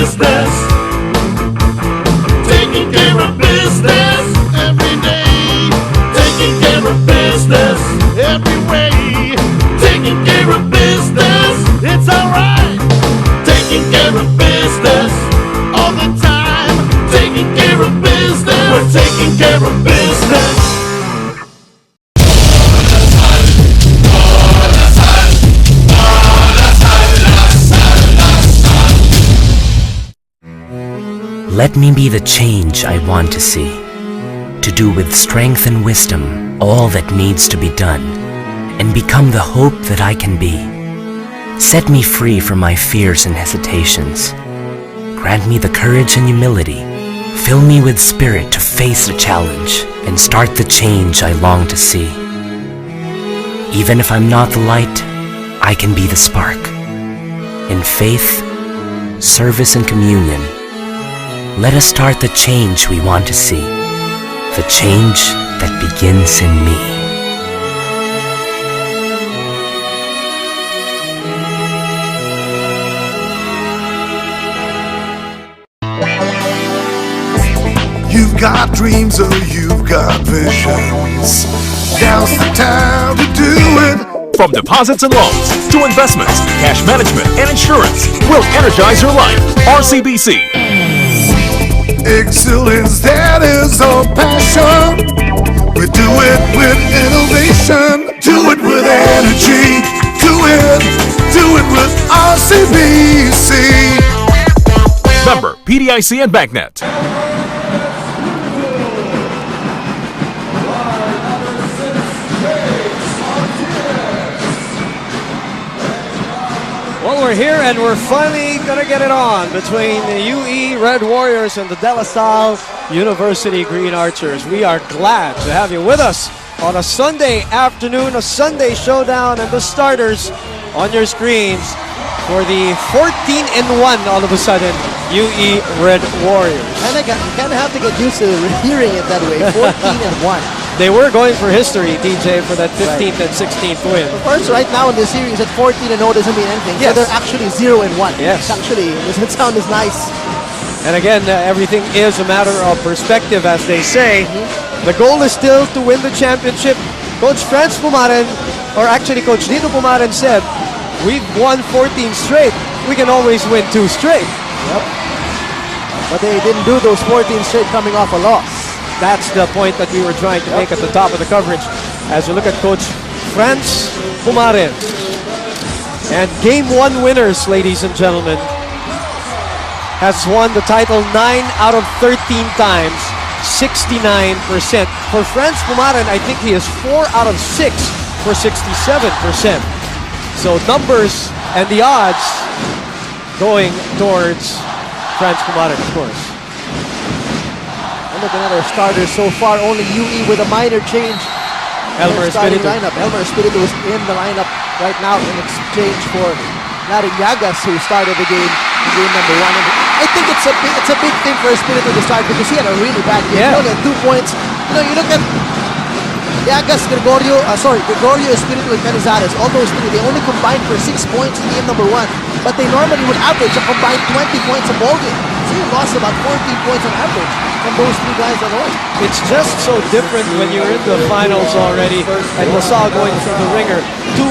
business. Taking care of business every day. Taking care of business every way. Taking care of business, it's alright. Taking care of business all the time. Taking care of business, we're taking care of business. Let me be the change I want to see, to do with strength and wisdom all that needs to be done, and become the hope that I can be. Set me free from my fears and hesitations. Grant me the courage and humility. Fill me with spirit to face the challenge and start the change I long to see. Even if I'm not the light, I can be the spark. In faith, service, and communion, let us start the change we want to see, the change that begins in me. You've got dreams, oh, you've got visions. Now's the time to do it. From deposits and loans to investments, cash management, and insurance, we'll energize your life. RCBC. Excellence, that is our passion. We do it with innovation. Do it with energy. Do it with RCBC. Member, PDIC and BankNet. Well, we're here and we're finally gonna get it on between the UE Red Warriors and the De La Salle University Green Archers. We are glad to have you with us on a Sunday afternoon, a Sunday showdown, and the starters on your screens for the 14-1 all of a sudden UE Red Warriors. You kind of have to get used to hearing it that way. 14-1. They were going for history, DJ, for that 15th and 16th win. Of course, right now in the series at 14-0 doesn't mean anything. Yes. So they're actually 0-1. Yes. It's actually, doesn't sound as nice. And again, everything is a matter of perspective, as they say. The goal is still to win the championship. Coach Franz Pumaren, or actually Coach Dino Pumaren said, we've won 14 straight. We can always win 2 straight. Yep. But they didn't do those 14 straight coming off a loss. That's the point that we were trying to make at the top of the coverage as we look at Coach Franz Pumaren. And Game 1 winners, ladies and gentlemen, has won the title 9 out of 13 times, 69%. For Franz Pumaren, I think he is 4 out of 6 for 67%. So numbers and the odds going towards Franz Pumaren, of course. Look at another starter so far. Only UE with a minor change. Elmer starting Espiritu. lineup. Elmer Espiritu is in the lineup right now in exchange for Larry Llagas, who started the game number 1. And I think it's a big thing for Espiritu to start because he had a really bad game. Yeah. He only had 2 points. You look at Llagas, Gregorio, Espiritu, and Canizares. All those 3, they only combined for 6 points in game number 1. But they normally would average a combined 20 points a ball game. So he lost about 14 points on average from those 3 guys alone. It's just so different when you're in the finals already and LaSalle going through the ringer. 2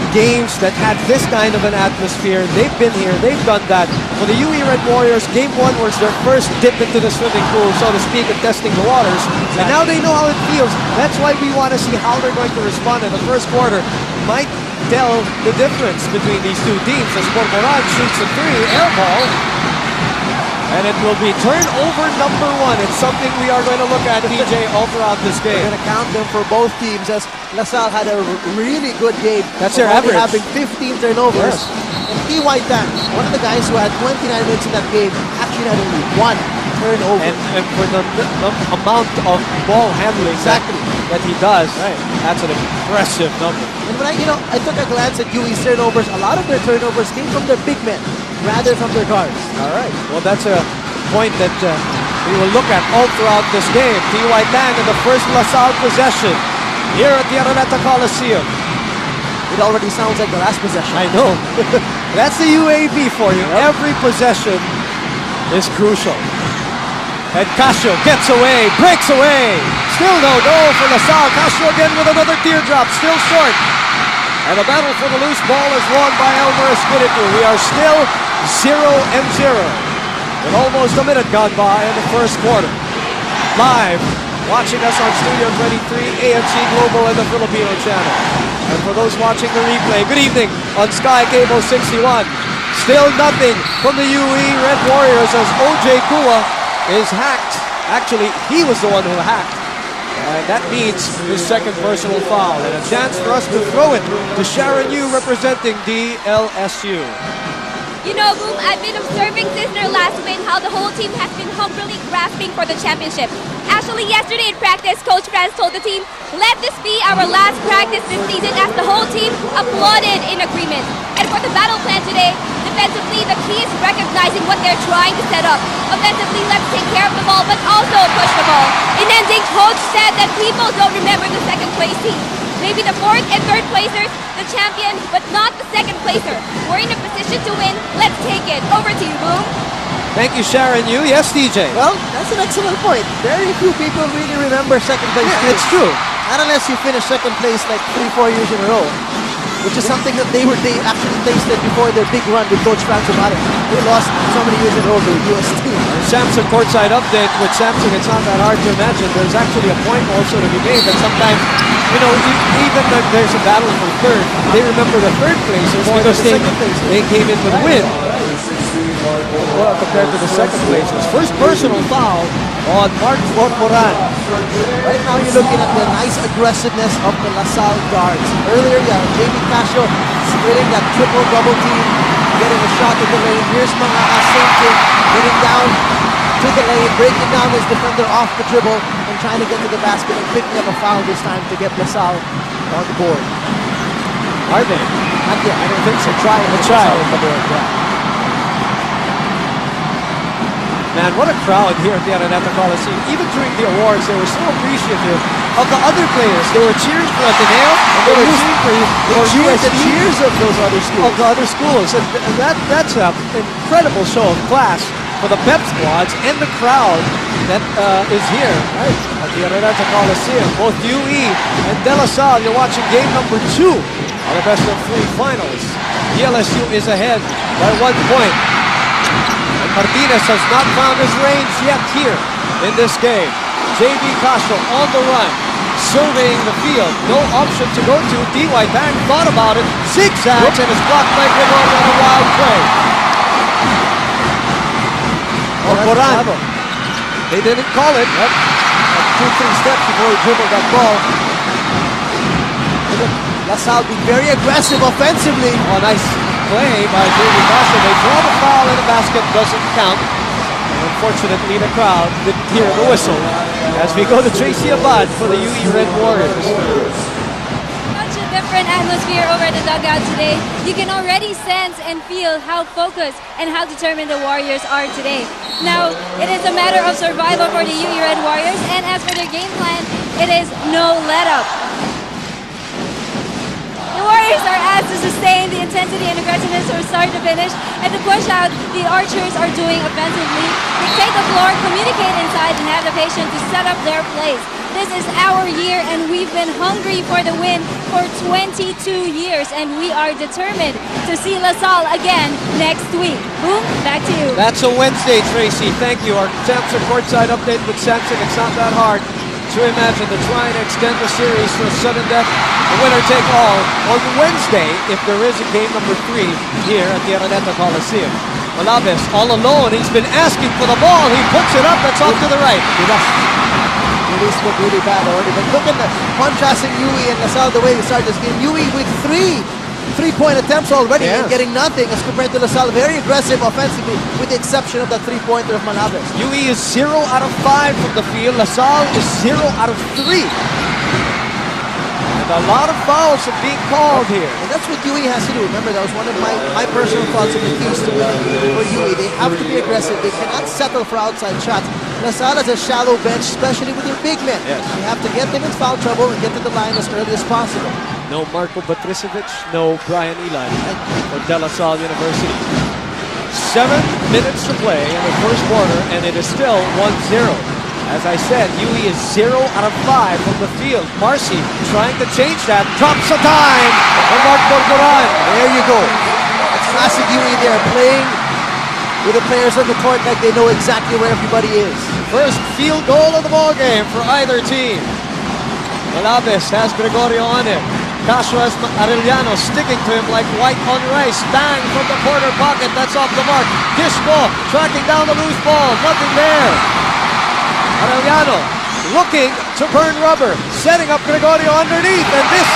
games that had this kind of an atmosphere. They've been here, they've done that. For the UE Red Warriors, Game 1 was their first dip into the swimming pool, so to speak, and testing the waters. And now they know how it feels. That's why we want to see how they're going to respond in the first quarter. Might tell the difference between these 2 teams as Corcoran shoots a 3 air ball. And it will be turnover number 1. It's something we are going to look at, DJ, all throughout this game. We're going to count them for both teams as LaSalle had a really good game. That's their average. Having 15 turnovers. Yes. And T.Y. Tan, one of the guys who had 29 minutes in that game, actually had only 1 turnover. And for the amount of ball handling that he does, that's an impressive number. And when I took a glance at UE's turnovers, a lot of their turnovers came from their big men rather from their guards. All right. Well, that's a point that we will look at all throughout this game. T.Y. Tan in the first LaSalle possession here at the Araneta Coliseum. It already sounds like the last possession. I know. That's the UAAP for you. Every possession is crucial. And Casio gets away, breaks away. Still no goal for LaSalle. Casio again with another teardrop, still short. And the battle for the loose ball is won by Elmer Espiritu. We are still 0-0. With almost a minute gone by in the first quarter. Live, watching us on Studio 23, AFC Global and the Filipino channel. And for those watching the replay, good evening on Sky Cable 61. Still nothing from the UE Red Warriors as OJ Kua is hacked. Actually, he was the one who hacked. And that means his second personal foul. And a chance for us to throw it to Sharon Yu representing DLSU. You know, Boom, I've been observing since their last win how the whole team has been humbly grasping for the championship. Actually, yesterday in practice, Coach Franz told the team, let this be our last practice this season, as the whole team applauded in agreement. And for the battle plan today, defensively, the key is recognizing what they're trying to set up. Offensively, let's take care of the ball, but also push the ball. In ending, Coach said that people don't remember the second place team. Maybe the fourth and third placers, the champion, but not the second placer. We're in a position to win. Let's take it. Over to you, Boom. Thank you, Sharon Yu. Yes, DJ. Well, that's an excellent point. Very few people really remember second place. Yeah, it's true. Not unless you finish second place like 3-4 years in a row, which is something that they actually tasted before their big run with Coach Franz about it. They lost so many years in a row to the US team. Samsung courtside update with Samsung. It's not that hard to imagine. There's actually a point also to be made that sometimes, you know, even if there's a battle for third, they remember the third placers because they came in with a win. Well, compared to the second placers. First personal foul on Mark Corporan. Right now you're looking at the nice aggressiveness of the LaSalle guards. Earlier, JB Casio splitting that triple-double team, getting a shot at the lane. Here's Mangaas, same thing, getting down to the lane, breaking down his defender off the dribble and trying to get to the basket and picking up a foul this time to get LaSalle on the board. Are they? Not yet. I don't think so. Try on the board, yeah. Man, what a crowd here at the Araneta Coliseum. Even during the awards, they were so appreciative of the other players. They were cheering for Ateneo, and they were cheering for the cheers of those other schools. Of the other schools. And that's an incredible show of class for the Pep squads and the crowd that is here at the Araneta Coliseum. Both UE and De La Salle, you're watching game number 2 of the best of 3 finals. DLSU is ahead by 1 point. Martinez has not found his range yet here in this game. JB Castro on the run, surveying the field. No option to go to. D.Y. Bang thought about it. Zigzags and is blocked by Gregorio on a wild play. Corporan. They didn't call it. Yep. 2-3 steps before he dribbled that ball. LaSalle being very aggressive offensively. Oh, nice play by JB Castro. They draw the foul and the basket doesn't count. And unfortunately, the crowd didn't hear the whistle as we go to Tracy Abad for the UE Red Warriors. Such a different atmosphere over at the dugout today. You can already sense and feel how focused and how determined the Warriors are today. Now, it is a matter of survival for the UE Red Warriors, and as for their game plan, it is no let-up. The Warriors are asked to sustain the intensity and aggressiveness from start to finish, and to push out the Archers are doing offensively. Dictate the floor, communicate inside, and have the patience to set up their plays. This is our year, and we've been hungry for the win for 22 years, and we are determined to see LaSalle again next week. Boom, back to you. That's a Wednesday, Tracy. Thank you. Our Samsung courtside update with Samsung. It's not that hard to imagine to try and extend the series to a sudden death, a winner take all on Wednesday if there is a game number 3 here at the Araneta Coliseum. Malaves all alone. He's been asking for the ball. He puts it up. That's off to the right. Release looked really bad already, but look at the contrasting UE and LaSalle the way they started this game. UE with 3-point attempts already and getting nothing as compared to LaSalle. Very aggressive offensively with the exception of that 3-pointer of Malaves. UE is 0 out of 5 from the field. LaSalle is 0 out of 3. And a lot of fouls are being called here. And that's what UE has to do. Remember, that was one of my personal thoughts of the keys to winning for UE. They have to be aggressive. They cannot settle for outside shots. LaSalle has a shallow bench, especially with their big men. Yes. You have to get them in foul trouble and get to the line as early as possible. No Marco Patricevic, no Brian Ilan for De La Salle University. 7 minutes to play in the first quarter, and it is still 1-0. As I said, UE is 0 out of 5 from the field. Marcy trying to change that. Drops the time for Mark Borboran. There you go. It's classic UE. They are playing with the players on the court like they know exactly where everybody is. First field goal of the ball game for either team. Malaves has Gregorio on him. Castro has Arellano sticking to him like white on rice. Bang from the corner pocket. That's off the mark. Disco tracking down the loose ball. Nothing there. Arellano looking to burn rubber. Setting up Gregorio underneath. And this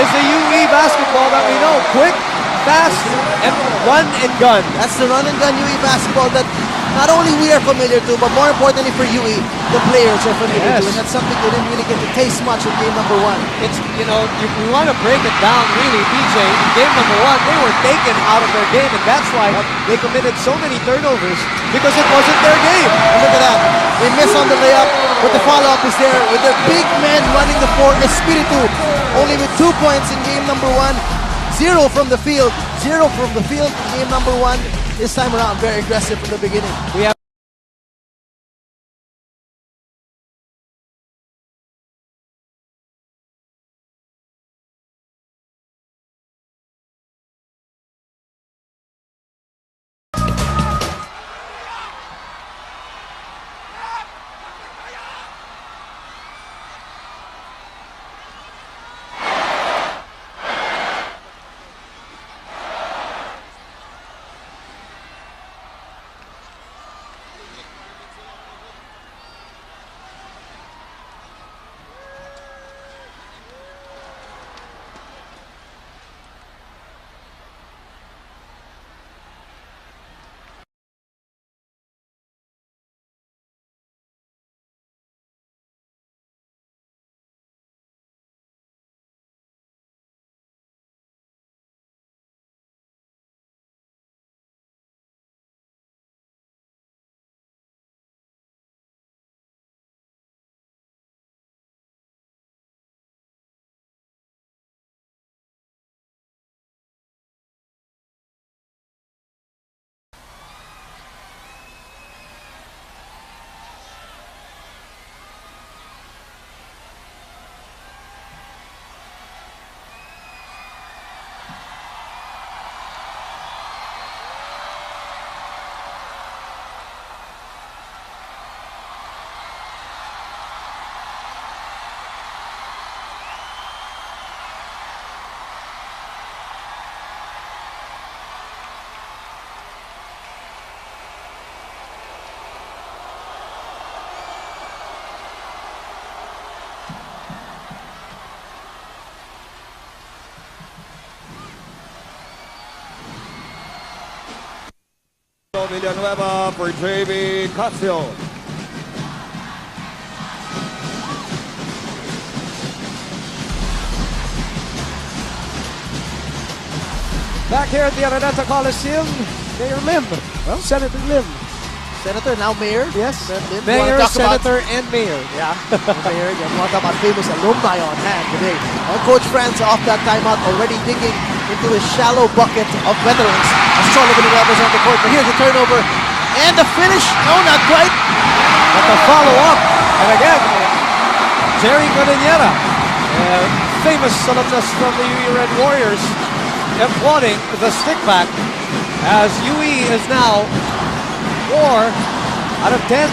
is the UE basketball that we know. Quick, fast, and run and gun. That's the run and gun UE basketball that not only we are familiar to, but more importantly for UE, the players are familiar Yes. to. And that's something they didn't really get to taste much in game number 1. It's, we want to break it down really, DJ. In game number 1, they were taken out of their game, and that's why they committed so many turnovers, because it wasn't their game. And look at that. They miss on the layup, but the follow-up is there with their big men running the floor. Espiritu only with 2 points in game number 1. 0 from the field. 0 from the field in game number 1. This time around, very aggressive from the beginning. We have Villanueva for JB Casio. Back here at the Araneta Coliseum, Mayor Lim. Well, Senator Lim. Senator, now Mayor. Yes, Lim, Mayor, talk about- Senator, and Mayor. Yeah, Mayor. You want to talk about famous alumni on hand today. Well, Coach Franz off that timeout, already digging into his shallow bucket of veterans. As Sullivan is on the court, but here's the turnover. And the finish, no, not quite. But the follow-up, and again, Jerry Godinera, famous alumnus from the UE Red Warriors, applauding the stick back as UE is now 4 out of 10.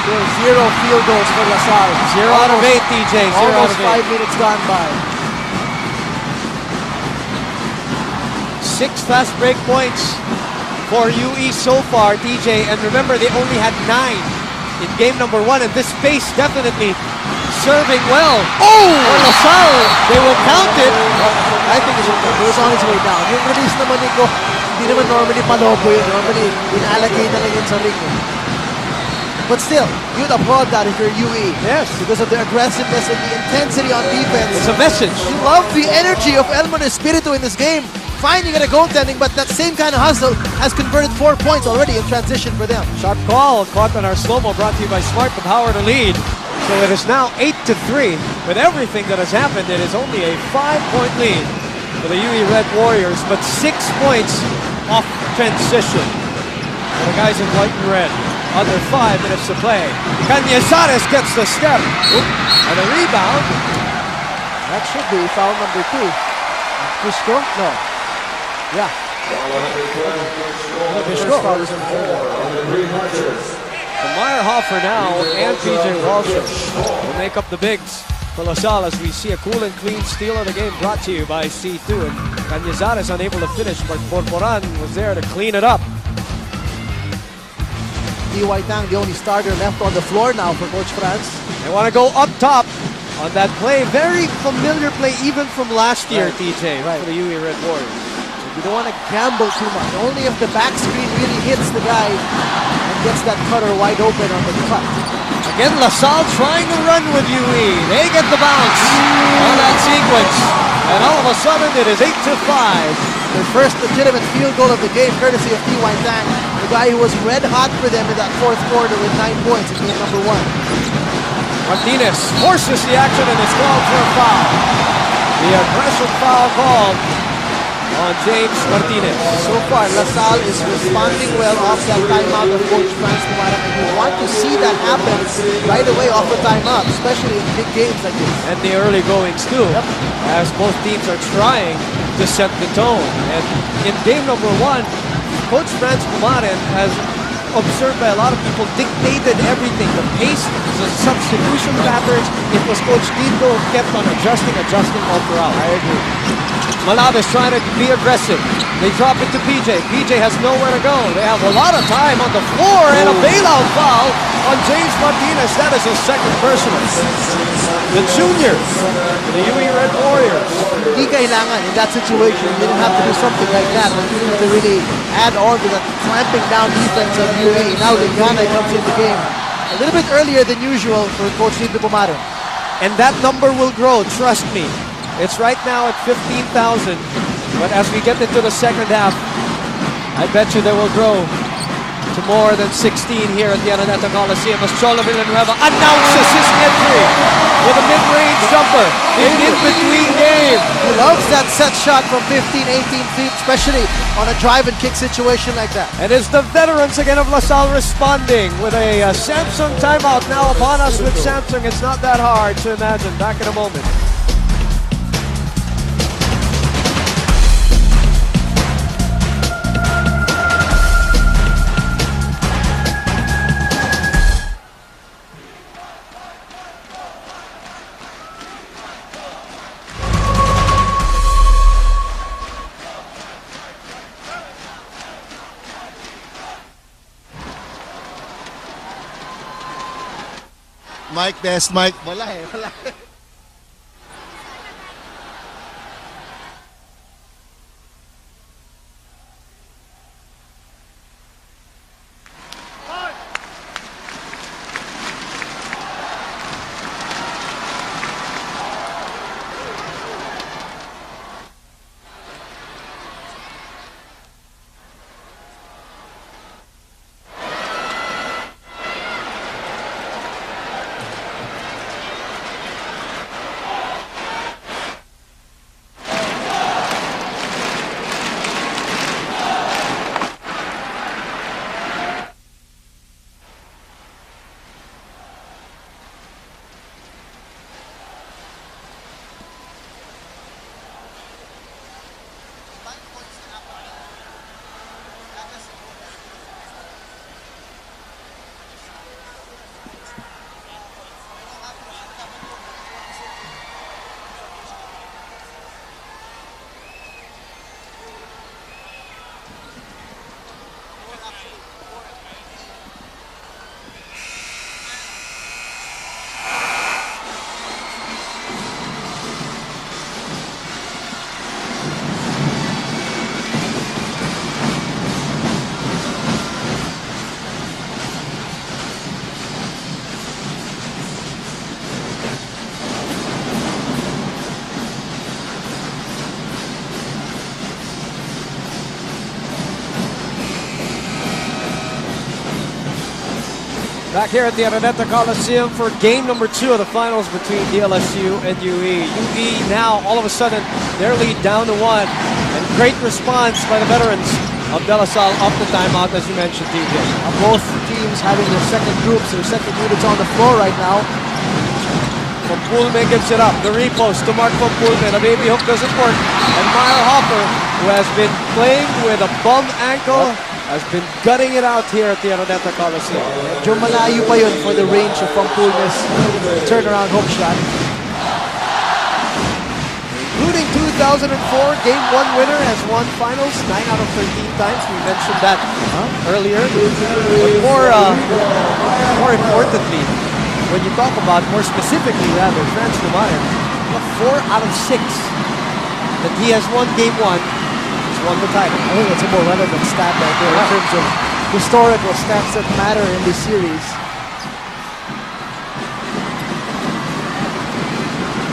Still 0 field goals for La Salle. 0 out of 8, DJ. 0 out Almost of 8. 5 minutes gone by. 6 fast break points for UE so far, DJ. And remember, they only had 9 in game number 1. And this pace definitely serving well. Oh! For La Salle, they will count it. I think it was on its way down. Yung release naman Nico, hindi naman normally palobo yun. Normally, inalagay na lang yun sa ring. But still, you'd applaud that if you're UE. Yes. Because of the aggressiveness and the intensity on defense. It's a message. You love the energy of Elman Espiritu in this game. Finding it a goaltending, but that same kind of hustle has converted 4 points already in transition for them. Sharp call, caught on our slow-mo, brought to you by Smart, the power to lead. So it is now 8-3. With everything that has happened, it is only a 5-point lead for the UE Red Warriors, but 6 points off transition for the guys in white and red. Under 5 minutes to play. Cañizares gets the step. And a rebound. That should be foul number 2. Cusco? No. Yeah. Cusco. So Meyerhofer now and PJ Walsh will make up the bigs for LaSalle as we see a cool and clean steal of the game brought to you by C2. And Cañizares unable to finish, but Corporan was there to clean it up. T.Y. Tang, the only starter left on the floor now for Coach Franz. They want to go up top on that play. Very familiar play even from last year, TJ, for the UE Red Warriors. You don't want to gamble too much. Only if the back screen really hits the guy and gets that cutter wide open on the cut. Again, LaSalle trying to run with UE. They get the bounce on that sequence. And all of a sudden, it is 8-5. Their first legitimate field goal of the game, courtesy of T.Y. Tang, the guy who was red hot for them in that fourth quarter with 9 points in game number 1. Martinez forces the action and is called for a foul. The aggressive foul called on James Martinez. So far, LaSalle is responding well off that timeout of Coach Franz Tumarang, and you want to see that happen right away off a timeout, especially in big games like this. And the early goings too, as both teams are trying to set the tone. And in game number 1, Coach Franz Tumarang has observed by a lot of people dictated everything. The pace, the substitution patterns. It was Coach Tito who kept on adjusting all throughout. I agree. Malaves trying to be aggressive. They drop it to PJ. PJ has nowhere to go. They have a lot of time on the floor and a bailout foul on James Martinez. That is his second personal. The junior, the UE Red Warriors. Hindi kailangan in that situation. You didn't have to do something like that to really add on to that clamping down defense of UE. Now Ligana comes in the game a little bit earlier than usual for Coach Tito Tumarang. And that number will grow, trust me. It's right now at 15,000, but as we get into the second half, I bet you they will grow to more than 16 here at the Araneta Coliseum as Cholo Villanueva announces his entry with a mid-range jumper in between game. He loves that set shot from 15, 18 feet, especially on a drive and kick situation like that. And it's the veterans again of LaSalle responding with a Samsung timeout now upon us with Samsung. It's not that hard to imagine. Back in a moment. Mike, test Mike. Wala eh, wala. Back here at the Araneta Coliseum for game number 2 of the finals between DLSU and UE. UE now, all of a sudden, their lead down to 1. And great response by the veterans of De La Salle off the timeout, as you mentioned, TJ. Both teams having their second groups, their second units on the floor right now. Pampulme gives it up. The repost to Mark Pampulme. The baby hook doesn't work. And Meyer Hopper, who has been playing with a bum ankle, has been gutting it out here at the Araneta Coliseum. Medyo malayo pa yun for the range of Pampulme's turnaround hook shot. Including 2004, Game 1 winner has won finals 9 out of 13 times. We mentioned that earlier. But more importantly, when you talk about, more specifically rather, Franz Neumayer, 4 out of 6 that he has won Game 1, he's won the title. I think it's a more relevant stat right there in terms of historical stats that matter in this series.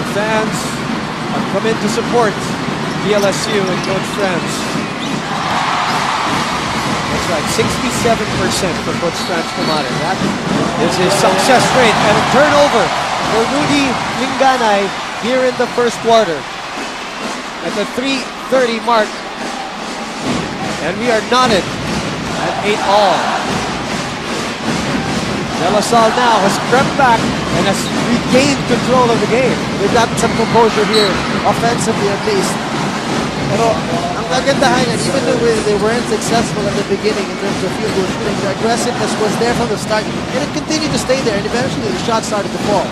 The fans have come in to support DLSU and Coach Franz. That's right, 67% for Coach Franz Neumayer. That is his success rate. And a turnover for Rudy Linganay here in the first quarter at the 3:30 mark. And we are knotted at 8-all. De La Salle now has crept back and has regained control of the game. They've gotten some composure here, offensively at least. Pero ang kagandahan yan, even though they weren't successful at the beginning in terms of field goal shooting, the aggressiveness was there from the start, and it continued to stay there, and eventually the shots started to fall.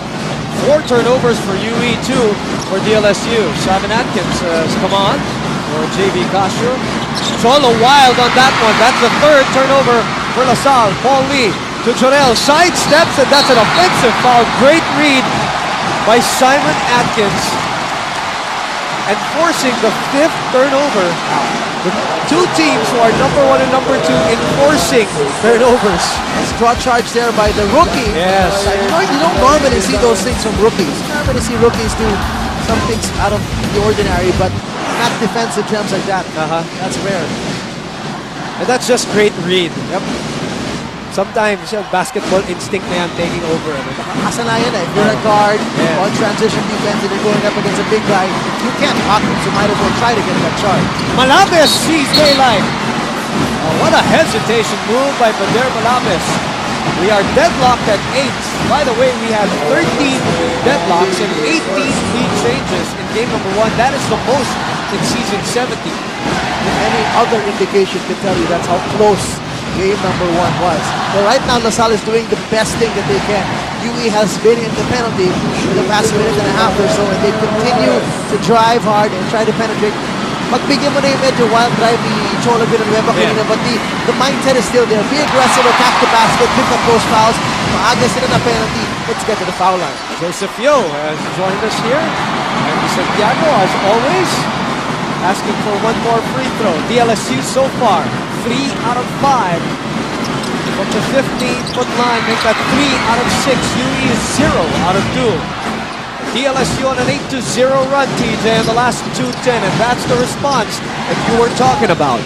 4 turnovers for UE, 2 for DLSU. Simon Atkins has come on for JV Castro. Cholo wild on that one. That's the 3rd turnover for La Salle. Paul Lee to Jorel. Sidesteps, and that's an offensive foul. Great read by Simon Atkins. And forcing the 5th turnover. The 2 teams who are number 1 and number 2 enforcing turnovers. Draw charge there by the rookie. Yes. You don't normally see those things from rookies. You normally see rookies do some things out of the ordinary, but not defensive gems like that. That's rare. And that's just great read. Yep. Sometimes basketball instinct na yan taking over. Kasanayan na. If you're a guard on transition defense and you're going up against a big guy, you can't block him, so might as well try to get that charge. Malabes sees daylight. Oh, what a hesitation move by Bader Malabes. We are deadlocked at 8. By the way, we had 13 deadlocks and 18 lead changes in game number 1. That is the most in season 70. Any other indication can tell you that's how close game number 1 was. But right now, La Salle is doing the best thing that they can. UE has been in the penalty for the past minute and a half or so, and they continue to drive hard and try to penetrate. Magbigyan mo na yung medyo wild drive ni Cholo Villanueva kanina, but the mindset is still there. Be aggressive, attack the basket, pick up those fouls. Maaga sila na penalty. Let's get to the foul line. Joseph Yo has joined us here. And Santiago, as always, asking for one more free throw. DLSU so far, 3 out of 5. From the 15-foot line, make that 3 out of 6. UE is 0 out of 2. DLSU on an 8-0 run, TJ, in the last 2:10, and that's the response that you were talking about.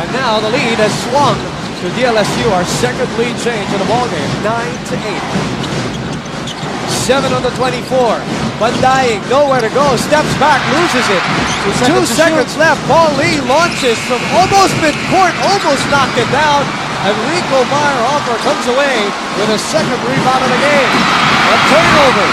And now the lead has swung to DLSU, our second lead change in the ballgame, 9-8. 7 on the 24. Bandaing, nowhere to go, steps back, loses it. 2 seconds left. Paul Lee launches from almost midcourt, almost knocked it down. And Rico Meyer-Hoffer comes away with a second rebound of the game. A turnover.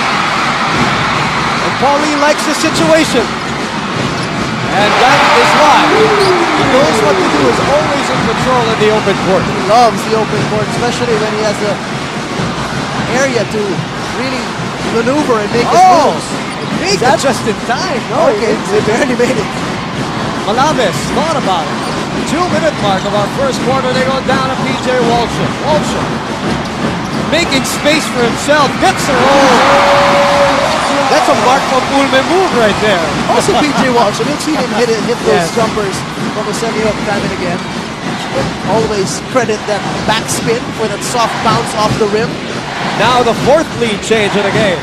And Paul Lee likes the situation. And that is why he knows what to do, is always in control in the open court. He loves the open court, especially when he has the area to really maneuver and make his moves. Make it just in time. No, okay, they barely made it. Malabes thought about it. 2-minute mark of our first quarter, they go down to PJ Walsham. Walsham making space for himself, gets the roll. That's a Mark Pampulme move right there. Also PJ Walsham, you've seen him hit those jumpers from a semi-hook time and again. But always credit that backspin for that soft bounce off the rim. Now the 4th lead change of the game.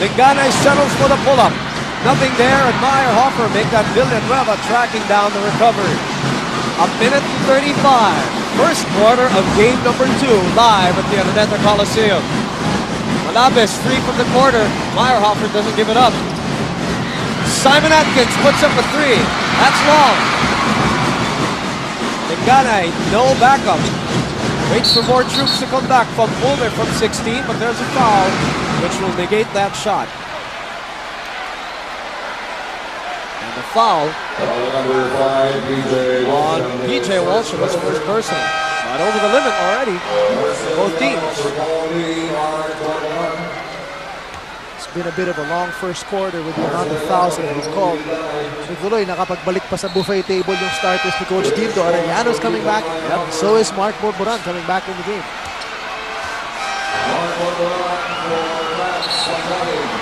Linganay settles for the pull-up. Nothing there, and Meyer-Hoffer make that Villanueva tracking down the recovery. 1:35. first quarter of game number 2 live at the Araneta Coliseum. Malabes free from the corner. Meyerhofer doesn't give it up. Simon Atkins puts up a 3. That's long. Linganay, no backup. Waits for more troops to come back from Bulmer from 16, but there's a foul which will negate that shot. And the foul on PJ Walsh was first personal. But over the limit already, both teams. It's been a bit of a long first quarter with the amount of fouls that we've called. So tuloy, nakapagbalik pa sa buffet table yung starters ni Coach Dildo. Arellano's coming back. Yep. So is Mark Borboran coming back in the game.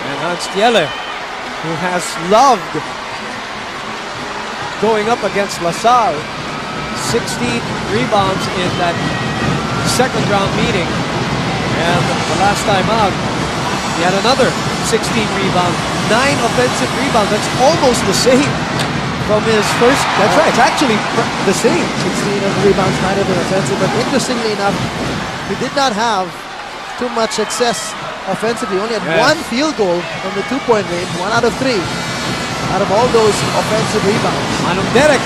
And Hans Tiele, who has loved going up against LaSalle. 16 rebounds in that second round meeting. And the last time out, he had another 16 rebounds, 9 offensive rebounds. That's almost the same from his first. That's right, it's actually the same. 16 of the rebounds, 9 of them offensive. But interestingly enough, he did not have too much success offensively. He only had 1 field goal from the 2-point range, 1 out of 3. Out of all those offensive rebounds. Manong Derek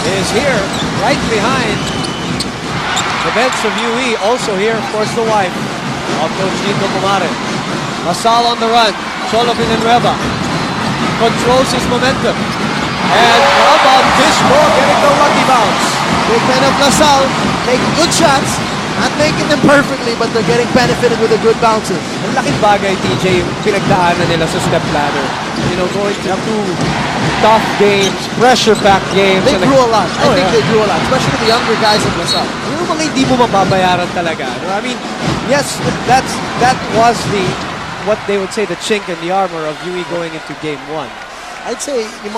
is here, right behind the bench of UE. Also here, of course, the wife of Coach Nito Pumare. LaSalle on the run. Cholo Villanueva controls his momentum. And how about Disco getting the lucky bounce? Big men of LaSalle making good shots, not making them perfectly, but they're getting benefited with the good bounces. Ang laking bagay, TJ, yung pinagdaanan nila sa step ladder. You know, going to 2 tough games, pressure-packed games. They grew a lot. I think they grew a lot, especially the younger guys in LaSalle. Yung mga hindi mo mababayaran talaga. I mean, yes, that was what they would say, the chink in the armor of UE going into game 1. I'd say the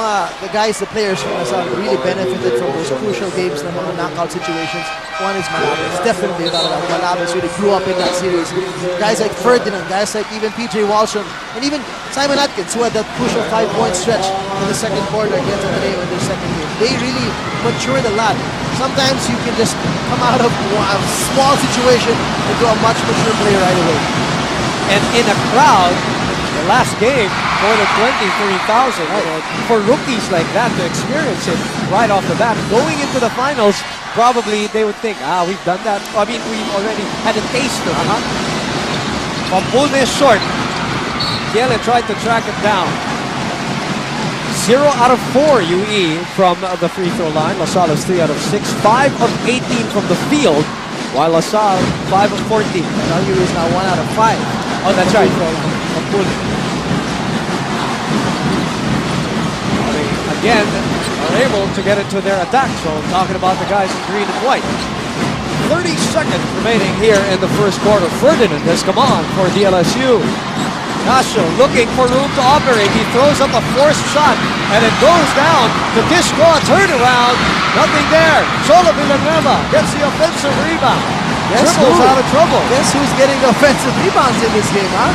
guys, the players from LaSalle really benefited from those crucial games na mga knockout situations. One is Malabes. Definitely Malabes really grew up in that series. Guys like Ferdinand, guys like even PJ Walsh, and even Simon Atkins, who had that crucial 5-point stretch in the second quarter against Ateneo in their second game. They really matured a lot. Sometimes you can just come out of a small situation into a much mature player right away. And in a crowd, the last game, more than 23,000. For rookies like that to experience it right off the bat, going into the finals, probably they would think, we've done that. I mean, we already had a taste of it. Pampulne is short. Tiele tried to track it down. 0 out of 4 UE from the free throw line. LaSalle is 3 out of 6. 5 of 18 from the field, while LaSalle 5 of 14. Now UE is now 1 out of 5. Oh, that's right. Pampulne. Again, are able to get into their attack. So I'm talking about the guys in green and white. 30 seconds remaining here in the first quarter. Ferdinand has come on for DLSU. Casio looking for room to operate. He throws up a forced shot and it goes down to Disco. A turnaround. Nothing there. Cholo Villanueva gets the offensive rebound. Dribbles out of trouble. Guess who's getting the offensive rebounds in this game, huh?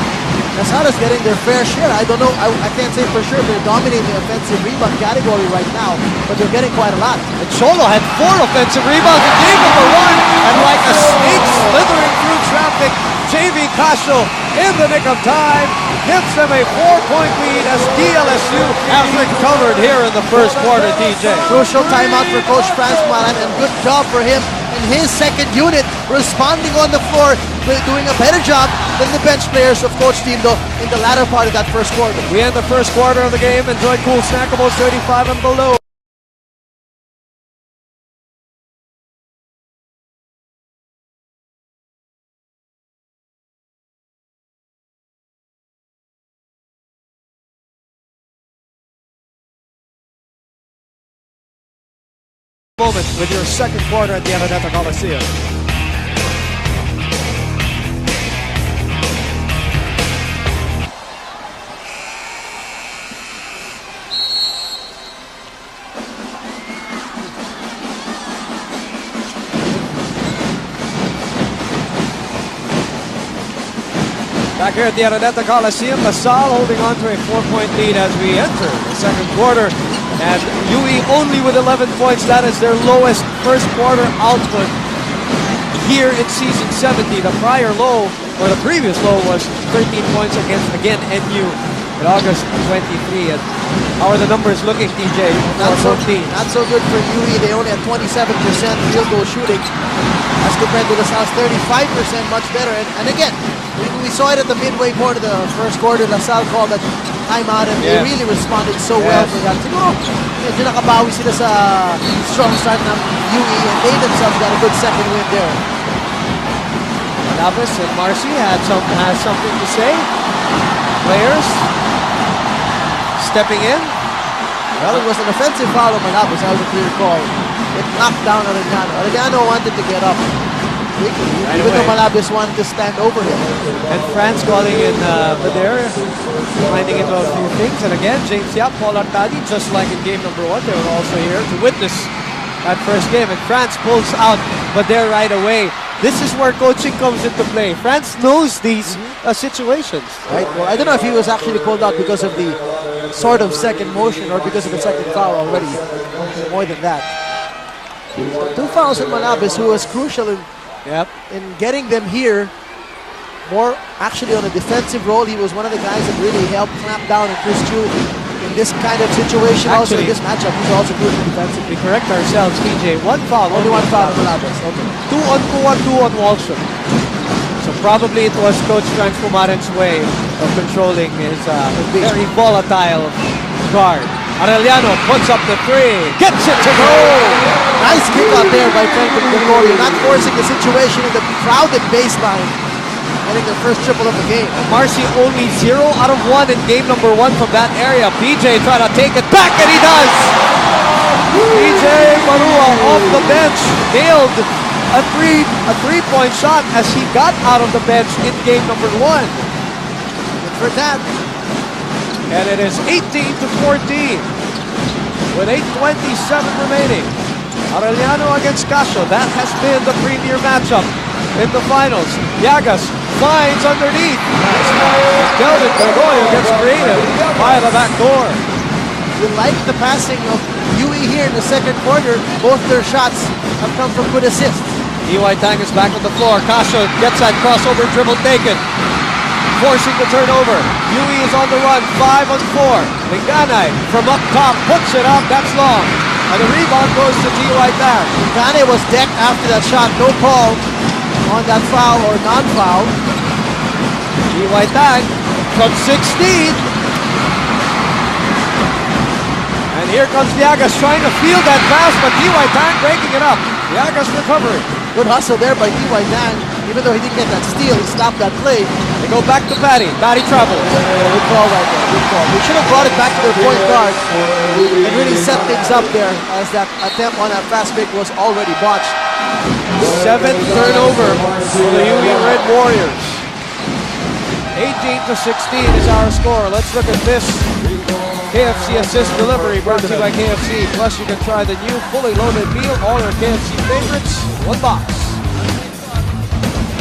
Casada's getting their fair share. I don't know. I can't say for sure they're dominating the offensive rebound category right now, but they're getting quite a lot. And Cholo had 4 offensive rebounds in game number 1, and like a snake slithering through traffic, JV Casio in the nick of time gives them a 4-point lead as DLSU has recovered here in the first quarter, DJ. Crucial timeout for Coach Franz Maran, and good job for him and his second unit responding on the floor, doing a better job than the bench players of Coach Tildo in the latter part of that first quarter. We end the first quarter of the game. Enjoy cool snackables 35 and below. Moment with your second quarter at the Araneta Coliseum. Back here at the Araneta Coliseum, LaSalle holding on to a 4-point lead as we enter the second quarter. And UE only with 11 points. That is their lowest first quarter output here in season 70. The prior low, or the previous low, was 13 points against, again, NU in August 23. And how are the numbers looking, TJ? Not for so, both teams? not so good for UE. They only had 27% field goal shooting as compared to LaSalle's 35%, much better. And again, we saw it at the midway point of the first quarter. LaSalle called that timeout and they really responded so well to that. Siguro, medyo nakabawi sila sa strong start ng UE and they themselves got a good second win there. Malabas and Marcy has something to say. Players stepping in. Well, it was an offensive foul on Malabas. That was a clear call. It knocked down Arellano. Arellano wanted to get up quickly, even though Malabas wanted to stand over him. And France calling in Bader, reminding him of a few things. And again, James Yap, Paul Artadi, just like in game number 1, they were also here to witness that first game. And France pulls out Bader right away. This is where coaching comes into play. France knows these situations. Right. Well, I don't know if he was actually pulled out because of the sort of second motion or because of the second foul already. More than that. 2 fouls on Malabas, who was crucial in getting them here. More actually on a defensive role. He was one of the guys that really helped clamp down on Chris Chu in this kind of situation. Also in this matchup, he's also good defensively. We correct ourselves, TJ. 1 foul. Only 1 foul on Malabas. Okay. 2 on Kuwa, 2 on Walsham. So probably it was Coach Franz Pumaren's way of controlling his very volatile guard. Arellano puts up the 3, gets it to go! Nice kick out there by Franklin Gregorio, not forcing the situation in the crowded baseline. Getting their first triple of the game. Marcy only 0 out of 1 in game number 1 from that area. PJ trying to take it back, and he does! PJ Barua off the bench nailed a three-point shot as he got out of the bench in game number 1. Good for that. And it is 18-14 with 8:27 remaining. Arellano against Casio. That has been the premier matchup in the finals. Llagas finds underneath. Delvin Gregorio gets creative by the back door. You like the passing of UE here in the second quarter. Both their shots have come from good assists. EY Tang is back on the floor. Casio gets that crossover dribble taken, forcing the turnover. UE is on the run, 5 on 4. Linganay from up top puts it up. That's long. And the rebound goes to EY Tang. Gane was decked after that shot. No call on that foul or non-foul. EY Tang from 16. And here comes Llagas trying to field that pass, but EY Tang breaking it up. Llagas recovering. Good hustle there by EY Tang. Even though he didn't get that steal, he stopped that play. They go back to Patty. Patty travels. Good call right there. Good call. They should have brought it back to their point guard and really set things up there, as that attempt on that fast break was already botched. 7th turnover for the UE Red Warriors. 18-16 is our score. Let's look at this. KFC Assist Delivery brought to you by KFC. Plus you can try the new fully loaded meal. All your KFC favorites, 1 box.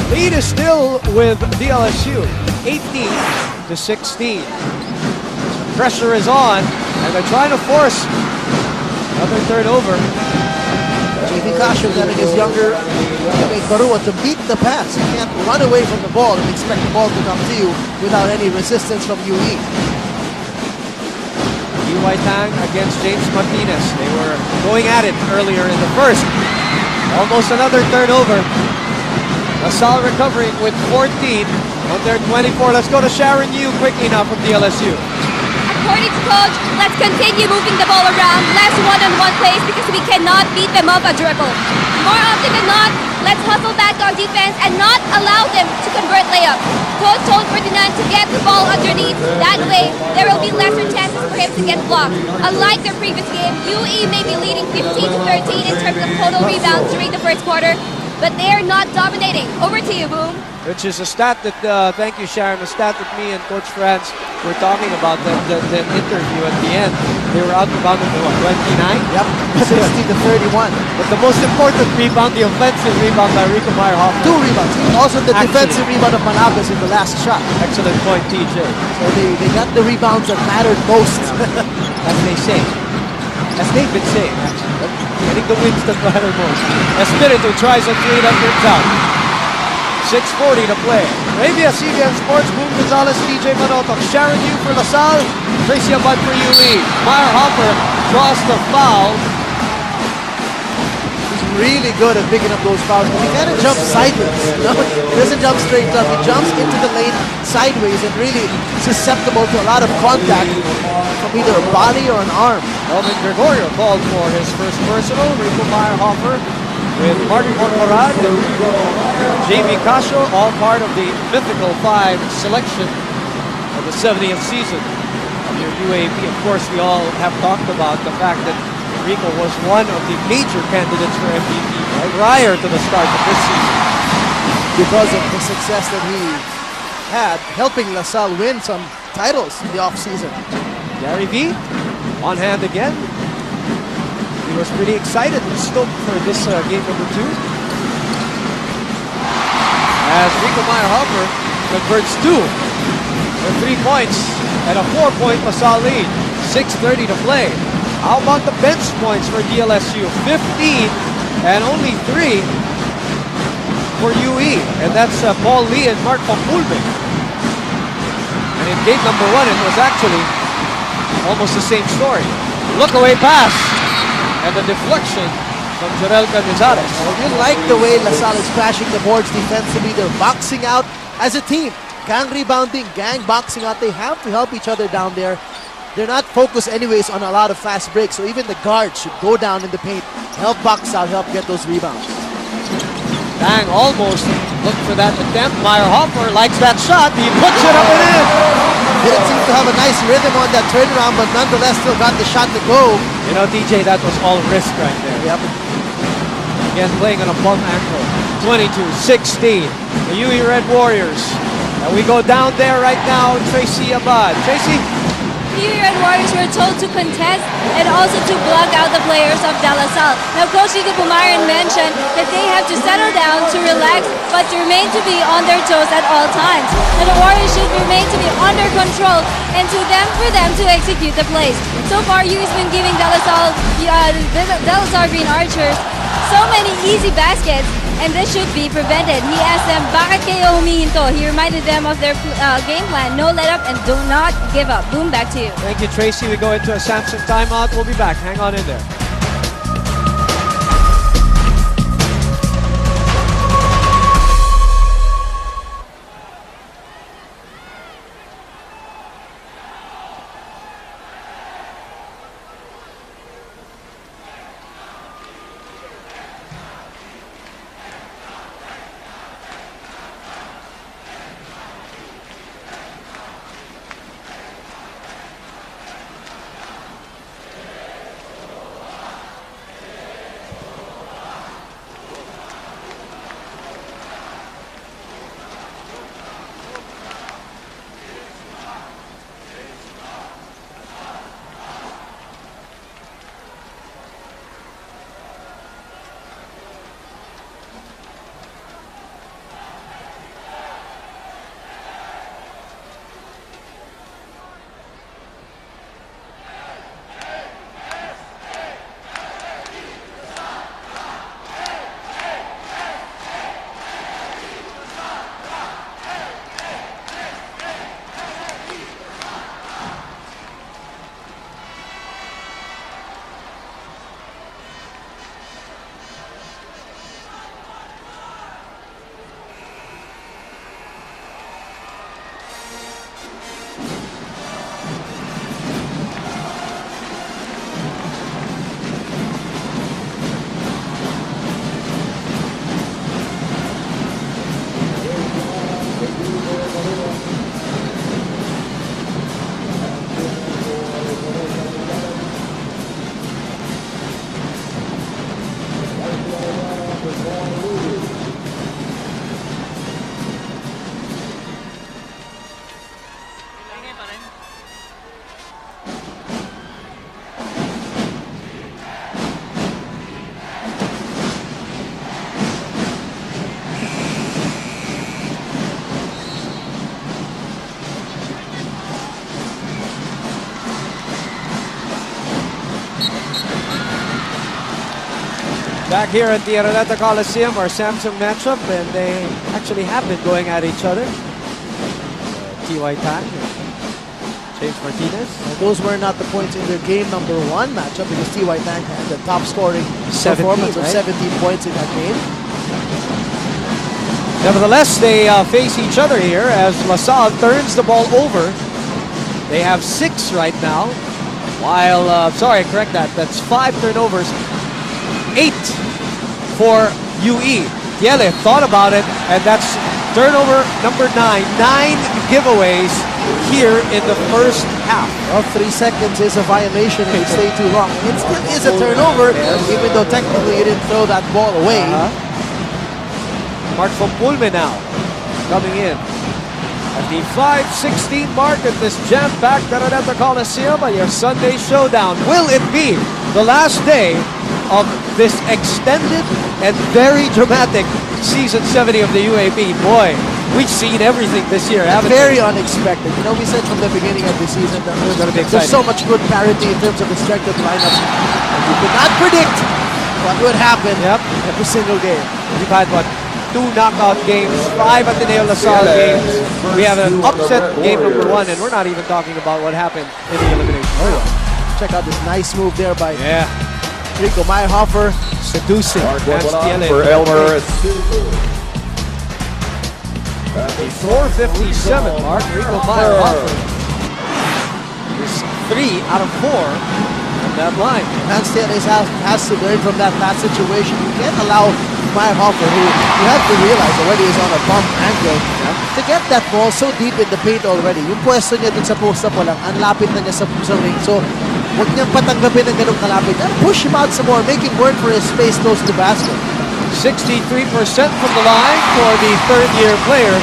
Lead is still with DLSU, 18-16. Pressure is on, and they're trying to force another turnover. JB Casio getting his younger teammate Barua to beat the pass. You can't run away from the ball and expect the ball to come to you without any resistance from UE. EY Tang against James Martinez. They were going at it earlier in the first. Almost another turnover. LaSalle recovering with 14 on their 24. Let's go to Sharon Yu quickly now from the LSU. According to coach, let's continue moving the ball around, less one-on-one plays because we cannot beat them up a dribble. More often than not, let's hustle back on defense and not allow them to convert layups. Coach told Ferdinand to get the ball underneath. That way, there will be lesser chances for him to get blocked. Unlike their previous game, UE may be leading 15-13 in terms of total rebounds during the first quarter, but they are not dominating. Over to you, Boom. Which is a stat that, thank you Sharon, a stat that me and Coach Franz were talking about, the interview at the end. They were out-rebounded to what, 29? Yep, 60-31. But the most important rebound, the offensive rebound by Rico Meyerhoff. 2 rebounds. Also the defensive rebound of Malabas in the last shot. Excellent point, TJ. So they got the rebounds that mattered most. As they say. as they've been saying, actually. But getting the wins that matter most. Espiritu tries a three that turns out. 6:40 to play. Arabia CBN Sports, Boom Gonzalez, DJ Manotok, Sharon Yu for LaSalle, Tracy Abad for UE. Meyer Hopper draws the foul. He's really good at picking up those fouls. He kind of jumps sideways. You know? He doesn't jump straight up. He jumps into the lane sideways and really susceptible to a lot of contact from either a body or an arm. Elvin Gregorio called for his first personal. Rico Meyer Hopper with Martin Corporad and Jamie Casio, all part of the mythical 5 selection of the 70th season of your UAAP. Of course, we all have talked about the fact that Rico was one of the major candidates for MVP prior to the start of this season. Because of the success that he had, helping LaSalle win some titles in the offseason. Gary V, on hand again. He was pretty excited and stoked for this game number 2. As Rico Meyer Hopper converts 2 for 3 points and a 4-point LaSalle lead. 6:30 to play. How about the bench points for DLSU? 15 and only 3 for UE. And that's Paul Lee and Mark Pampulbe. And in game number 1, it was actually almost the same story. Look away pass. And the deflection from Jorel Canizares. Well, you like the way LaSalle is crashing the boards defensively. They're boxing out as a team. Gang rebounding, gang boxing out. They have to help each other down there. They're not focused anyways on a lot of fast breaks. So even the guards should go down in the paint, help box out, help get those rebounds. Gang almost looked for that attempt. Meyer Hopper likes that shot. He puts it up and in. Didn't seem to have a nice rhythm on that turnaround, but nonetheless still got the shot to go. You know, DJ, that was all risk right there. Yep. Again, playing on a bum ankle. 22-16. The UE Red Warriors. And we go down there right now. Tracy Abad. Tracy? The UE Red Warriors were told to contest and also to block out the players of De La Salle. Now, Coach Rico Pumaran mentioned that they have to settle down, to relax, but to remain to be on their toes at all times. Now, the Warriors should remain to be under control and for them to execute the plays. So far, UE's been giving De La Salle Green Archers so many easy baskets, and this should be prevented. He asked them, bakit kayo humihinto? He reminded them of their game plan. No let up and do not give up. Boom, back to you. Thank you, Tracy. We go into a Samsung timeout. We'll be back. Hang on in there. Back here at the Araneta Coliseum, our Samsung matchup, and they actually have been going at each other. T.Y. Tang, James Martinez. And those were not the points in their game number 1 matchup because T.Y. Tang had the top scoring 17, performance of right? 17 points in that game. Nevertheless, they face each other here as LaSalle turns the ball over. They have 6 right now, while, sorry, correct that. That's 5 turnovers, 8 for UE. Yeah, they thought about it, and that's turnover number 9. 9 giveaways here in the first half. Well, 3 seconds is a violation if you stay too long. It still is a turnover, even though technically you didn't throw that ball away. Mark von Pulme now coming in at the 5:16 mark at this jam-packed Araneta Coliseum, your Sunday showdown. Will it be the last day of this extended and very dramatic season 70 of the UAAP? Boy, we've seen everything this year, haven't Very we? unexpected. You know, we said from the beginning of the season that gonna be there's exciting. so much good parity in terms of the strength of the lineups. And you could not predict what would happen every single game. We've had, what, 2 knockout games, 5 Ateneo LaSalle games. We have an upset game number 1, and we're not even talking about what happened in the elimination. Check out this nice move there by Yeah, Rico Meyerhofer. seducing. That's the LA. For Elmer. 4:57 mark. Rico Meyerhofer is 3 out of 4 on that line. Hans Tienes has to learn from that situation. You can't allow Meyerhofer, who you have to realize already is on a bump angle, to get that ball so deep in the paint already. Yung pwesto niya dun sa post-up lang, ang lapit na niya sa ring. So, huwag niyang patanggapin ng ganung kalapit. And push him out some more, make him work for his space close to the basket. 63% from the line for the third-year player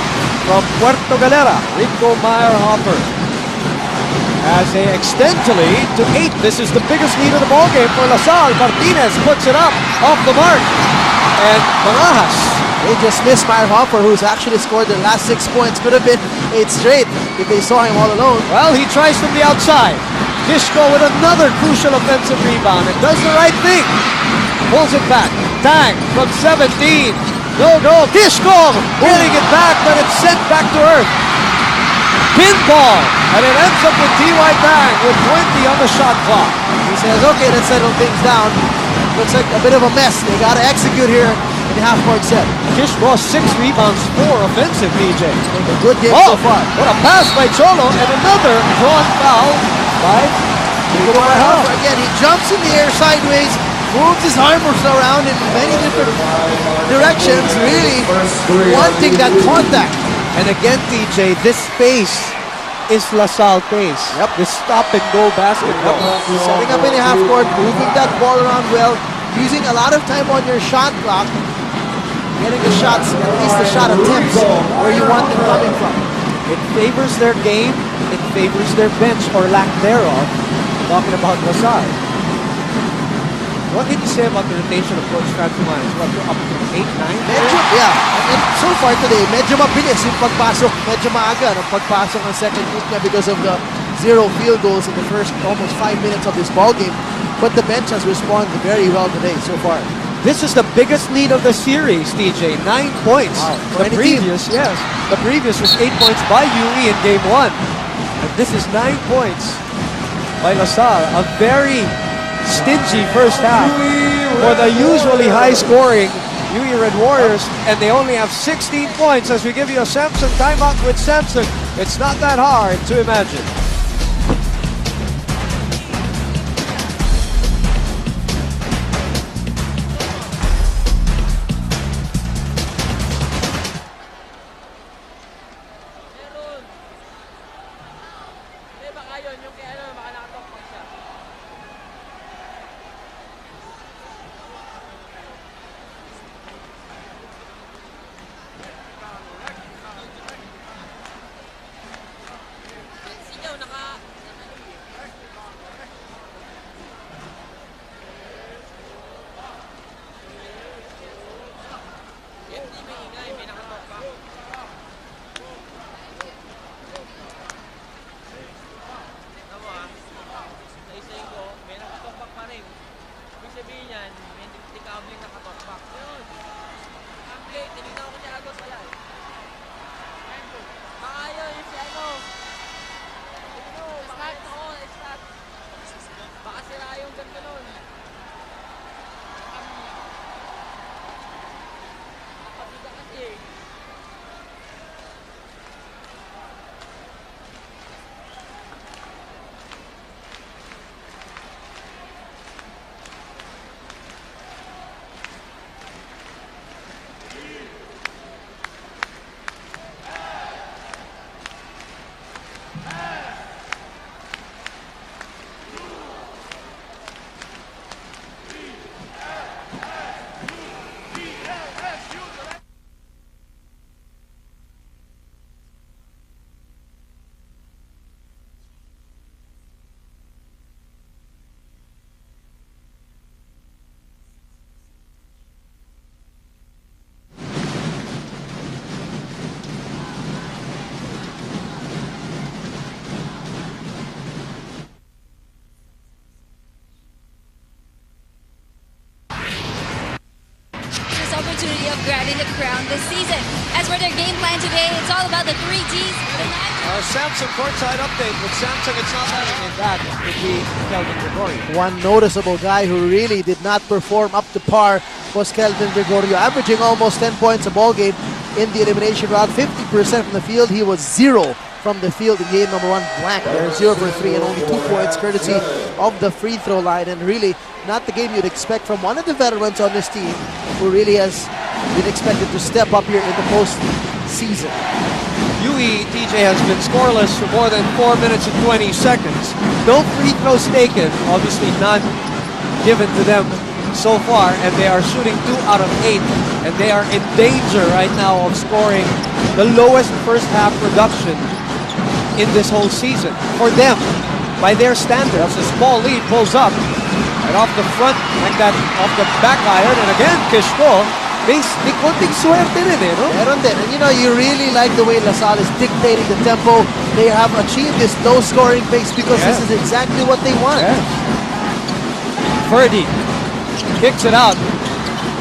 from Puerto Galera, Rico Meyerhofer. As they extend to lead to 8. This is the biggest lead of the ballgame for LaSalle. Martinez puts it up off the mark. And Barajas. They just missed Meyerhofer, who's actually scored the last 6 points. Could have been 8 straight if they saw him all alone. Well, he tries from the outside. Dishko with another crucial offensive rebound and does the right thing. Pulls it back. Tang from 17. No. Dishko getting it back, but it's sent back to earth. Pinball. And it ends up with T.Y. Tang with 20 on the shot clock. He says, okay, let's settle things down. Looks like a bit of a mess. They got to execute here in the half-court set. Dishko 6 rebounds, 4 offensive, PJ. A good game Oh, so far. what a pass by Cholo and another drawn foul by Rico Meyerhofer. Again, he jumps in the air sideways, moves his arms around in many different directions, really wanting that contact. And again, TJ, this pace is LaSalle pace. Yep. This stop-and-go basketball. Setting up in the half court, moving that ball around well, using a lot of time on your shot clock, getting the shots, at least the shot attempts, where you want them coming from. It favors their game. It favors their bench, or lack thereof. Talking about LaSalle. What can you say about the rotation of Coach Frantumanes? What, up to 8, 9? And so far today, medyo mabilis yung pagpasok, medyo maaga ng pagpasok ng second group niya because of the 0 field goals in the first almost 5 minutes of this ball game. But the bench has responded very well today so far. This is the biggest lead of the series, TJ. 9 points. Wow. For The any team. previous was 8 points by UE in game 1. And this is 9 points by LaSalle. A very stingy first half for the usually high-scoring UE Red Warriors, and they only have 16 points. As we give you a Samsung timeout with Samsung, it's not that hard to imagine. grabbing the crown this season. As for their game plan today, it's all about the 3 Ds. Samsung courtside update. With Samsung, it's not that. It would be Kelvin Gregorio. One noticeable guy who really did not perform up to par was Kelvin Gregorio, averaging almost 10 points a ball game in the elimination round. 50% from the field. He was 0 from the field in game number 1. Blank there, 0 for 3 and only 2 points courtesy of the free throw line. And really not the game you'd expect from one of the veterans on this team who really has been expected to step up here in the postseason. UE TJ has been scoreless for more than 4 minutes and 20 seconds. No free throws taken, obviously none given to them so far, and they are shooting 2 out of 8, and they are in danger right now of scoring the lowest first half production in this whole season. For them, by their standards, a small lead pulls up and off the front like that, off the back iron, and again, Kishko, may konting swerte rin no? Meron din. And you know, you really like the way Salle is dictating the tempo. They have achieved this low scoring pace because this is exactly what they want. Ferdy kicks it out.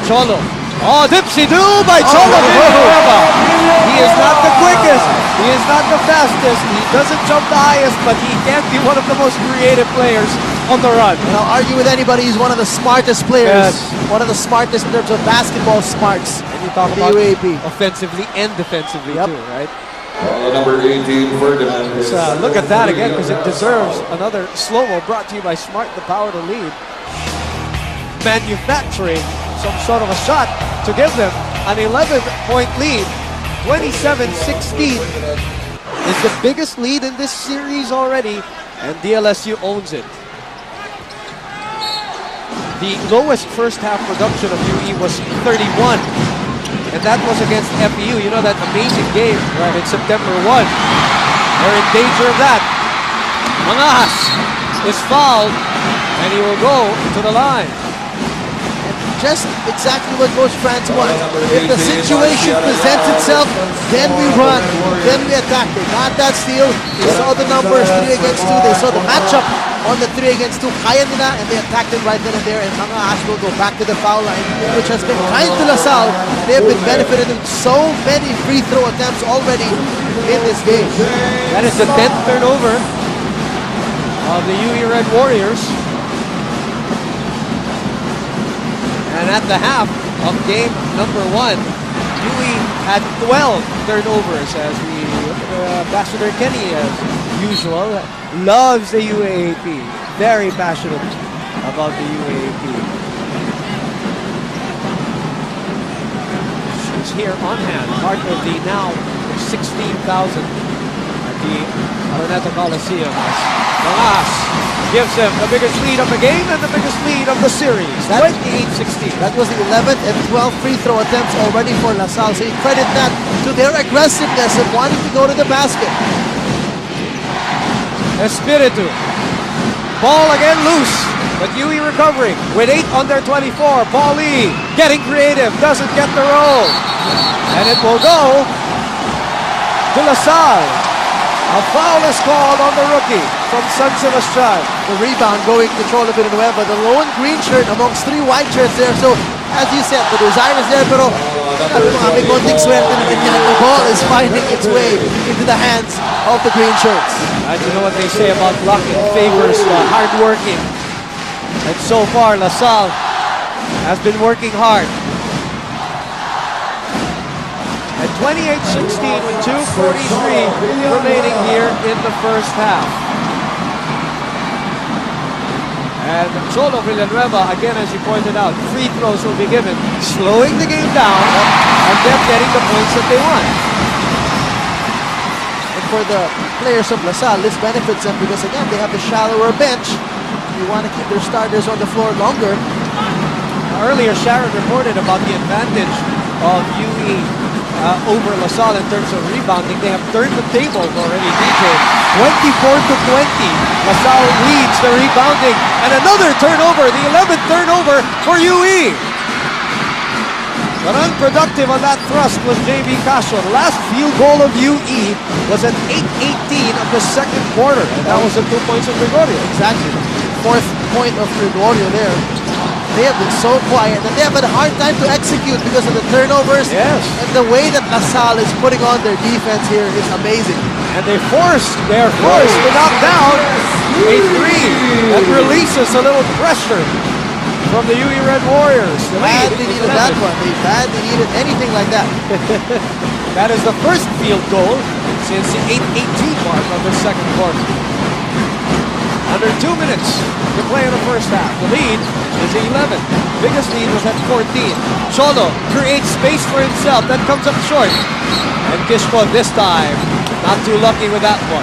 Cholo. Oh, dipsy-do by Cholo. He is not the quickest. He is not the fastest. He doesn't jump the highest, but he can be one of the most creative players on the run. And I'll argue with anybody, he's one of the smartest players. One of the smartest in terms of basketball smarts. And you talk about UAAP. Offensively and defensively too, right? Number 18, Ferdinand. Look at that again, because it deserves another slow-mo brought to you by Smart, the power to lead. Manufacturing some sort of a shot to give them an 11-point lead. 27-16 is the biggest lead in this series already, and DLSU owns it. The lowest first half production of UE was 31, and that was against FEU. You know, that amazing game in September 1. They're in danger of that. Mangas is fouled, and he will go to the line. Just exactly what Coach Franz wants. If the situation presents itself, then we run, then we attack. They got that steal. They saw the numbers 3 against 2. They saw the matchup on the 3 against 2. Kaya nila, and they attacked it right then and there. And Mga Ash will go back to the foul line, which has been kind to Salle. They have been benefited in so many free throw attempts already in this game. That is the 10th turnover of the UE Red Warriors. And at the half of game number 1, UE had 12 turnovers as we look at Ambassador Kenny, as usual, loves the UAAP. Very passionate about the UAAP. She's here on hand, part of the now 16,000 at the Araneta Coliseum. Mangas gives them the biggest lead of the game and the biggest lead of the series, 28-16. That was the 11th and 12th free throw attempts already for Salle. So you credit that to their aggressiveness of wanting to go to the basket. Espiritu. Ball again loose, but UE recovering with 8 on their 24. Paulie getting creative, doesn't get the roll. And it will go to Salle. A foul is called on the rookie from San Sebastian. The rebound going to Cholo Villanueva, the lone green shirt amongst 3 white shirts there. So, as you said, the design is there, pero may konting swerte naman yan. The ball is finding its way into the hands of the green shirts. And you know what they say about luck, it favors hard working. And so far, Salle has been working hard. At 28-16 with 2:43 remaining here in the first half. And Cholo Villanueva, again as you pointed out, free throws will be given, slowing the game down and then getting the points that they want. And for the players of Salle, this benefits them because again, they have the shallower bench. You want to keep their starters on the floor longer. Earlier, Sharon reported about the advantage of UE over Salle in terms of rebounding. They have turned the tables already, DJ. 24-20. Salle leads the rebounding. And another turnover, the 11th turnover for UE. But unproductive on that thrust was JB Castro. The last field goal of UE was at 8:18 of the second quarter. And that was at 2 points of Gregorio. Exactly. 4th point of Gregorio there. they have been so quiet and they have had a hard time to execute because of the turnovers. Yes. And the way that Salle is putting on their defense here is amazing. And they are forced to knock down a three that releases a little pressure from the UE Red Warriors. The lead Badly is needed 11. that one. They badly needed anything like that. That is the first field goal since the 8:18 mark of the second quarter. Under 2 minutes to play in the first half. The lead is 11. Biggest lead was at 14. Cholo creates space for himself. That comes up short. And Kishko this time, not too lucky with that one.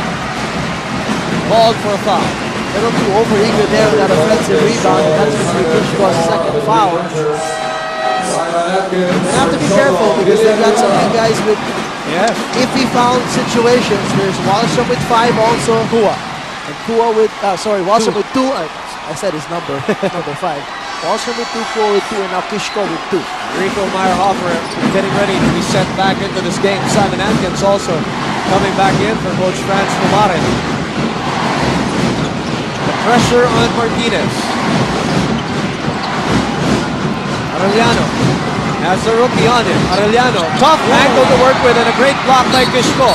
Called for a foul. A little too overeager there with that offensive rebound. And that's going to be Kishko's second foul. They have to be careful because they've got some big guys with iffy foul situations. There's Wallstrom with 5 also. Kua. And Kua with, Wallstrom with 2. I said his number, number 5. Wallstrom with 2, Kua with 2, and now Kishko with 2. Rico Meyerhofer getting ready to be sent back into this game. Simon Atkins also coming back in for Coach Franz Kumare. The pressure on Martinez. Arellano has the rookie on him. Arellano, tough angle to work with and a great block by Kishko.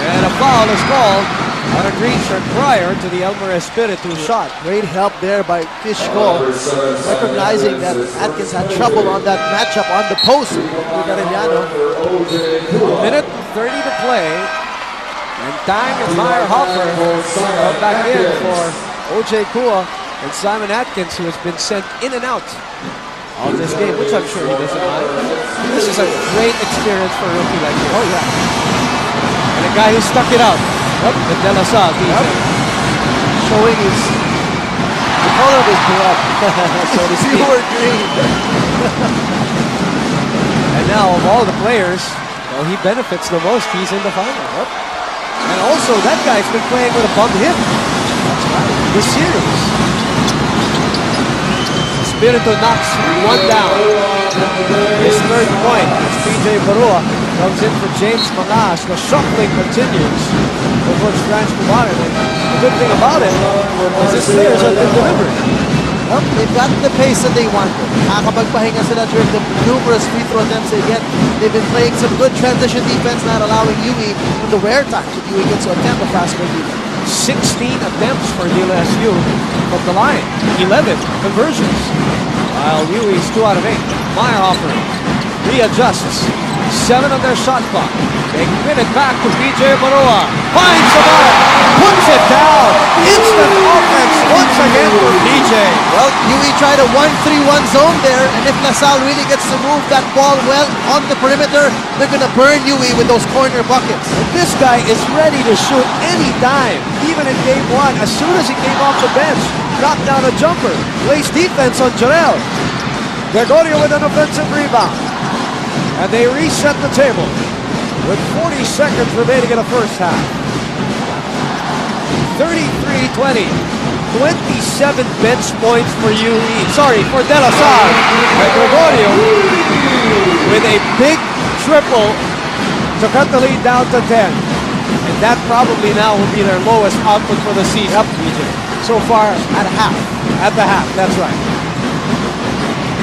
And a foul is called on a green shirt prior to the Elmer Espiritu shot. Great help there by Kishko, recognizing that Atkins had trouble on that matchup on the post with Arellano. Minute 30 to play. And Tang and Meyerhofer come back in for O.J. Kua and Simon Atkins, who has been sent in and out of this game, which I'm sure he doesn't mind. This is a great experience for a rookie like this. Oh yeah. And a guy who stuck it out. Yep, the De La Salle Showing the color of his blood. so to speak. Pure green. And now, of all the players, well, he benefits the most. He's in the final. Yep. And also, that guy's been playing with a bum hip. That's right. This series. Espiritu knocks one down. His third point as PJ Barua comes in for James Mangas. The shuffling continues for Coach Franz Kumare. The good thing about it is his players have been delivering. Well, they've got the pace that they wanted. Nakakapagpahinga sila during the numerous free throw attempts they get. They've been playing some good transition defense, not allowing UE the wear time that UE gets to attempt a fast break defense. 16 attempts for DLSU from the line. 11 conversions. While UE's 2 out of 8. Meyerhofer readjusts. 7 on their shot clock. They spin it back to PJ Barua. Finds the mark. Puts it down. Instant offense once again for PJ. Well, UE tried a 1-3-1 zone there, and if Salle really gets to move that ball well on the perimeter, they're going to burn UE with those corner buckets. This guy is ready to shoot any time. Even in game 1, as soon as he came off the bench, knocked down a jumper, plays defense on Jarrell. Gregorio with an offensive rebound. And they reset the table with 40 seconds remaining in the first half. 33-20. 27 bench points for UE. Sorry, for De La Salle. And Gregorio with a big triple to cut the lead down to 10. And that probably now will be their lowest output for the season. Yep, BJ. So far at half. At the half, that's right.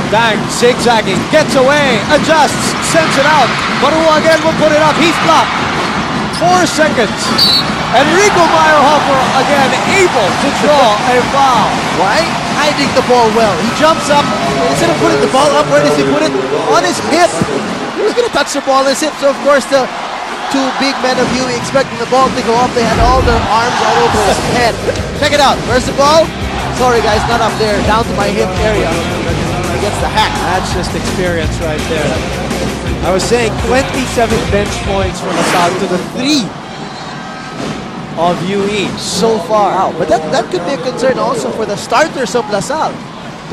Dang, zigzagging, gets away, adjusts, sends it out. Barua again will put it up. He's blocked. 4 seconds. And Rico Meyerhofer again able to draw a foul. Why? Hiding the ball well. He jumps up, and instead of putting the ball up, where does he put it? On his hip. He was going to touch the ball on his hip. So, of course, the 2 big men of UE expecting the ball to go up. They had all their arms all over his head. Check it out. Where's the ball? Sorry, guys, not up there. Down to my hip area. Against the hack. That's just experience right there. I was saying 27 bench points for LaSalle to the 3 of UE so far. Wow, but that could be a concern also for the starters of LaSalle.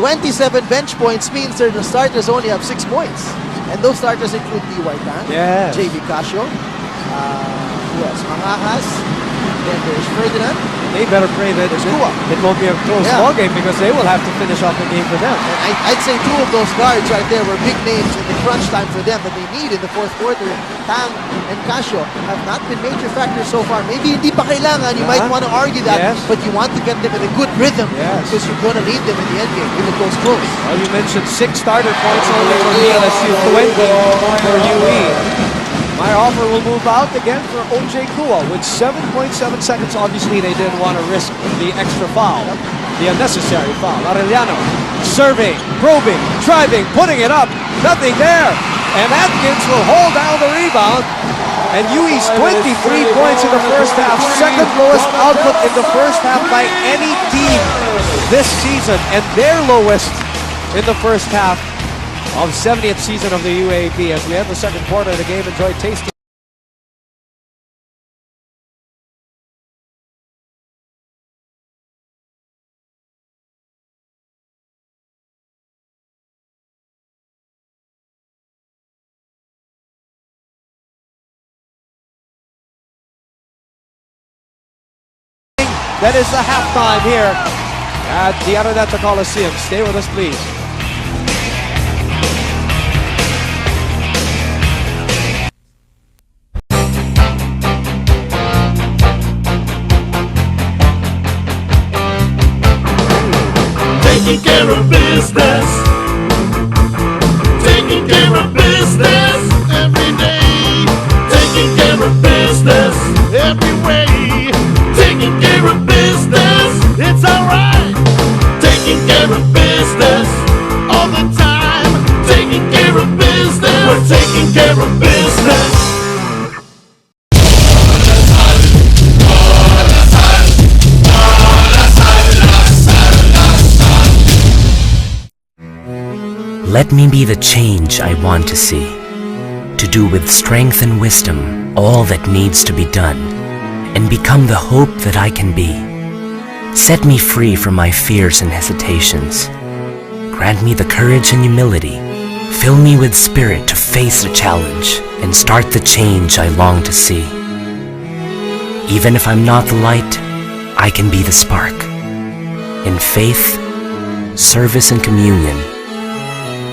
27 bench points means that the starters only have 6 points. And those starters include D. White, Yes. JV Casio, who else? Mangajas, Then there's Ferdinand. They better pray that There's Kua. it won't be a close Yeah. ball game because they will have to finish off the game for them. And I'd say two of those guards right there were big names in the crunch time for them that they need in the fourth quarter. Tang and Casio have not been major factors so far. Maybe hindi pa kailangan. You might want to argue that, Yes. but you want to get them in a good rhythm Yes. because you're going to need them in the end game if it goes close. Well, you mentioned 6 starter points only for LSU, 20 for UE. My offer will move out again for OJ Kua with 7.7 seconds. Obviously, they didn't want to risk the extra foul, the unnecessary foul. Arellano serving, probing, driving, putting it up. Nothing there. And Atkins will hold down the rebound. And UE's 23 points in the first half, second lowest output in the first half by any team this season, and their lowest in the first half of 70th season of the UAAP. As we have the second quarter of the game, enjoy tasty. That is the halftime here at the Araneta Coliseum. Stay with us, please. Taking care of business. Taking care of business every day. Taking care of business every way. Taking care of business, it's alright. Taking care of business all the time. Taking care of business, we're taking care of business. Let me be the change I want to see, to do with strength and wisdom all that needs to be done, and become the hope that I can be. Set me free from my fears and hesitations. Grant me the courage and humility. Fill me with spirit to face the challenge and start the change I long to see. Even if I'm not the light, I can be the spark. In faith, service, and communion,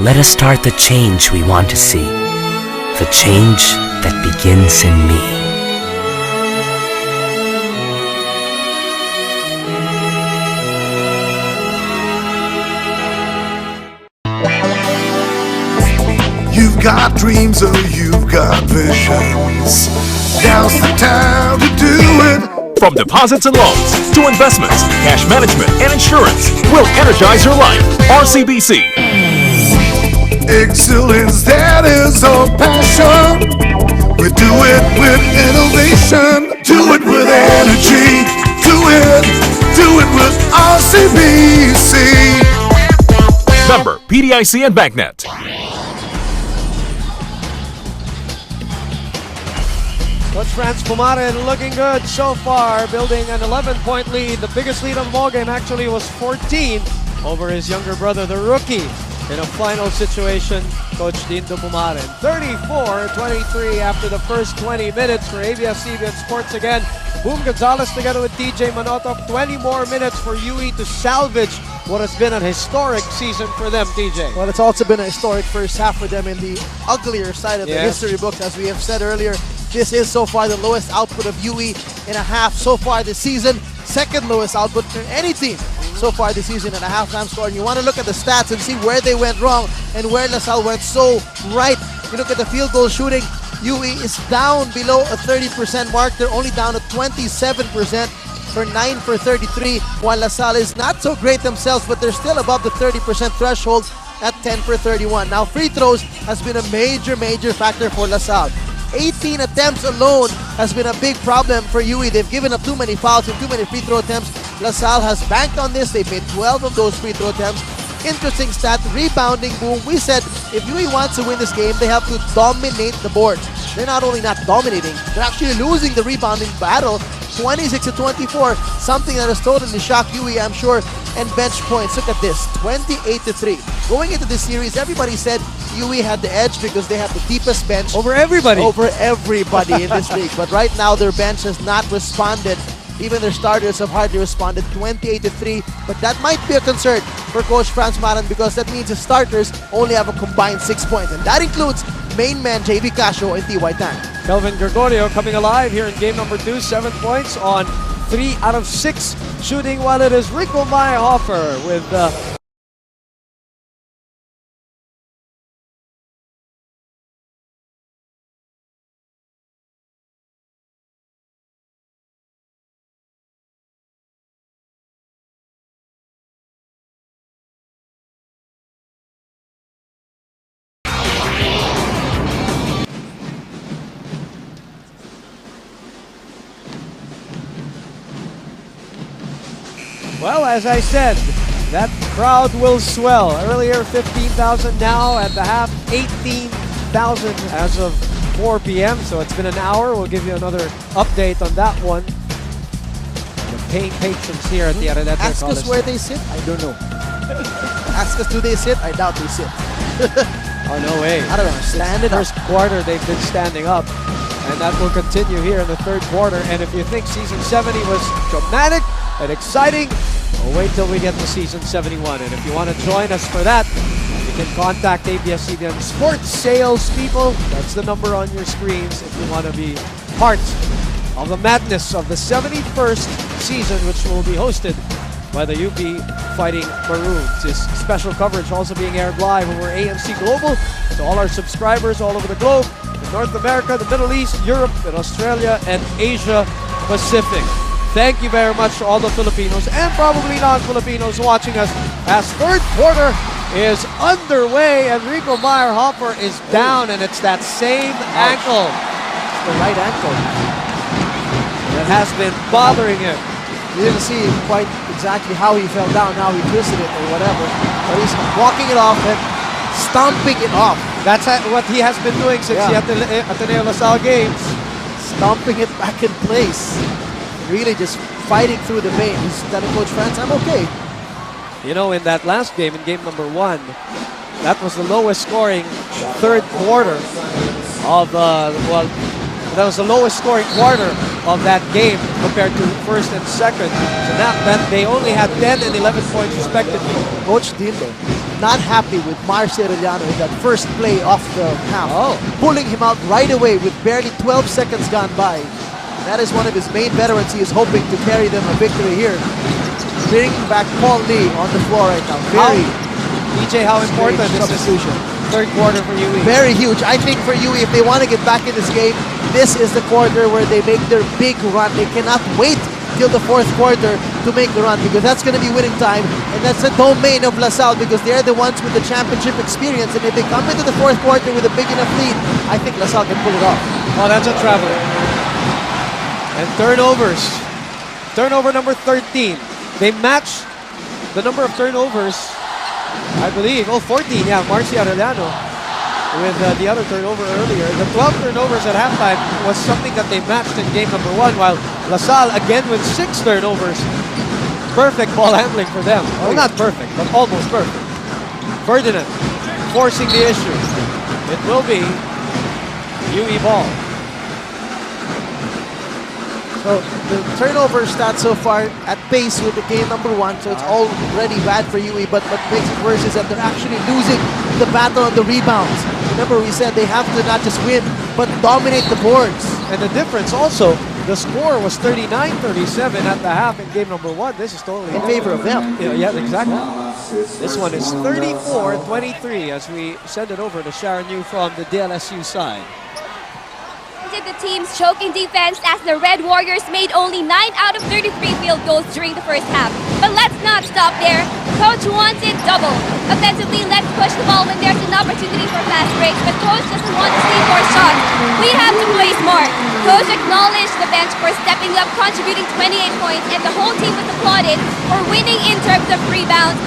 let us start the change we want to see, the change that begins in me. You've got dreams, oh, you've got visions. Now's the time to do it. From deposits and loans to investments, cash management, and insurance, we'll energize your life. RCBC. Excellence, that is our passion. We do it with innovation. Do it with energy. Do it with RCBC. Member, PDIC and BankNet. Coach Franz Pumaren looking good so far, building an 11-point lead. The biggest lead on the ballgame actually was 14 over his younger brother, the rookie. In a final situation, Coach Dindo Pumaren. 34-23 after the first 20 minutes for ABS-CBN Sports again. Boom Gonzalez together with DJ Manotov. 20 more minutes for UE to salvage what has been an historic season for them, DJ. Well, it's also been a historic first half for them in the uglier side of the Yes. history books. As we have said earlier, this is so far the lowest output of UE in a half so far this season. Second lowest output for any team so far this season in a halftime score. And you want to look at the stats and see where they went wrong and where LaSalle went so right. You look at the field goal shooting, UE is down below a 30% mark. They're only down to 27% for 9 for 33, while LaSalle is not so great themselves, but they're still above the 30% threshold at 10 for 31. Now, free throws has been a major factor for LaSalle. 18 attempts alone has been a big problem for UE. They've given up too many fouls and too many free throw attempts. LaSalle has banked on this. They've made 12 of those free throw attempts. Interesting stat, rebounding, boom. We said if UE wants to win this game, they have to dominate the boards. They're not only not dominating, they're actually losing the rebounding battle 26-24, something that has totally shocked UE, I'm sure, and bench points. Look at this, 28-3. Going into this series, everybody said UE had the edge because they have the deepest bench Over everybody. over everybody in this league. But right now, their bench has not responded Even their starters have hardly responded, 28-3. But that might be a concern for Coach Franz Maran because that means his starters only have a combined 6 points. And that includes main man JV Casio and T.Y. Tan. Kelvin Gregorio coming alive here in game number 2, 7 points on 3 out of 6 shooting, while it is Rico Meyerhofer with well, as I said, that crowd will swell. Earlier 15,000, now at the half 18,000 as of 4 p.m. So it's been an hour. We'll give you another update on that one. The paying patrons here at the Araneta Ask us Coliseum. where they sit? I don't know. Ask us, do they sit? I doubt they sit. Oh, no way. I don't know. Stand it up. First quarter, they've been standing up. And that will continue here in the third quarter. And if you think season 70 was dramatic and exciting, well, wait till we get to season 71. And if you want to join us for that, you can contact ABS-CBN Sports Sales people. That's the number on your screens if you want to be part of the madness of the 71st season, which will be hosted by the UP Fighting Maroons. This special coverage also being aired live over AMC Global to all our subscribers all over the globe, in North America, the Middle East, Europe, and Australia, and Asia Pacific. Thank you very much to all the Filipinos and probably non-Filipinos watching us as third quarter is underway and Rico Meyerhofer is down, and it's that same ankle. It's the right ankle. That has been bothering him. You didn't see quite exactly how he fell down, how he twisted it or whatever. But he's walking it off and stomping it off. That's what he has been doing since the Ateneo LaSalle games. Stomping it back in place. Really just fighting through the pain. He's telling Coach Franz, I'm okay. You know, in that last game, in game number 1, that was the lowest scoring third quarter of, that was the lowest scoring quarter of that game compared to first and second. So now that they only had 10 and 11 points respectively. Coach Dindo not happy with Marcio Arellano in that first play off the half. Pulling him out right away with barely 12 seconds gone by. That is one of his main veterans. He is hoping to carry them a victory here. Bringing back Paul Lee on the floor right now. How important is this third quarter for UE? Very huge. I think for UE, if they want to get back in this game, this is the quarter where they make their big run. They cannot wait till the fourth quarter to make the run because that's going to be winning time, and that's the domain of LaSalle because they're the ones with the championship experience, and if they come into the fourth quarter with a big enough lead, I think LaSalle can pull it off. Oh, that's a traveler. And turnovers. Turnover number 13. They match the number of turnovers, I believe. 14, yeah, Marcio Arellano with the other turnover earlier. The 12 turnovers at halftime was something that they matched in game number 1, while LaSalle again with 6 turnovers. Perfect ball handling for them. Well, not perfect, but almost perfect. Ferdinand forcing the issue. It will be UE ball. So the turnover stats so far at pace with the game number 1, so it's already bad for UE, but what makes it worse is that they're actually losing the battle on the rebounds. Remember we said they have to not just win, but dominate the boards. And the difference also, the score was 39-37 at the half in game number 1. This is totally in favor of them. Yeah, exactly. This one is 34-23 as we send it over to Sharon Yu from the DLSU side. The team's choking defense as the Red Warriors made only 9 out of 33 field goals during the first half. But let's not stop there. Coach wants it double. Offensively, let's push the ball when there's an opportunity for fast breaks, but Coach doesn't want to see more shots. We have to play smart. Coach acknowledged the bench for stepping up, contributing 28 points, and the whole team was applauded for winning in terms of rebounds,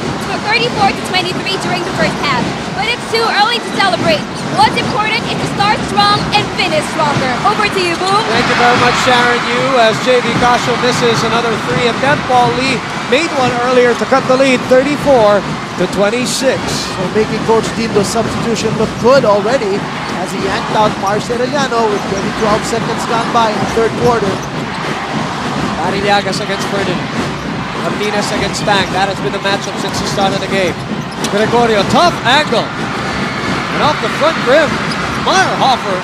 34-23 during the first half. But it's too early to celebrate. What's important is to start strong and finish stronger. Over to you, Boom. Thank you very much, Sharon Yu, as JV Casio misses another 3 attempt. Paul Lee made one earlier to cut the lead, 34-26. So making Coach Dindo's substitution look good already as he yanked out Marcio Arellano with 12 seconds gone by in the third quarter. Arillagas against Ferdinand. Martinez against Tang. That has been the matchup since the start of the game. Gregorio, tough angle. And off the front rim, Meyerhofer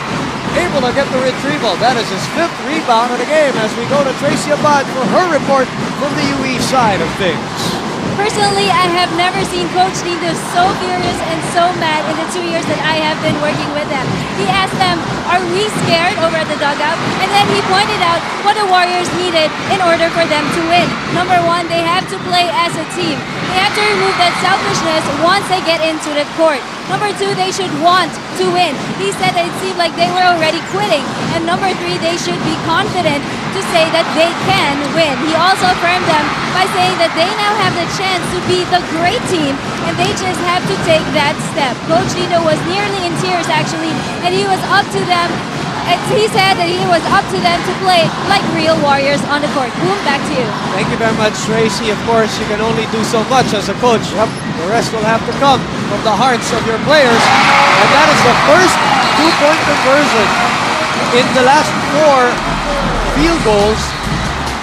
able to get the retrieval. That is his 5th rebound of the game as we go to Tracy Abad for her report from the UE side of things. Personally, I have never seen Coach Lindo so furious and so mad in the 2 years that I have been working with them. He asked them, are we scared over at the dugout? And then he pointed out what the Warriors needed in order for them to win. Number one, they have to play as a team. They have to remove that selfishness once they get into the court. Number two, they should want to win. He said that it seemed like they were already quitting. And number three, they should be confident to say that they can win. He also affirmed them by saying that they now have the chance to be the great team and they just have to take that step. Coach Lindo was nearly in tears actually, and he was up to them. He said that he was up to them to play like real Warriors on the court. Boom, back to you. Thank you very much, Tracy. Of course, you can only do so much as a coach. The rest will have to come from the hearts of your players. And that is the first 2-point conversion in the last 4 field goals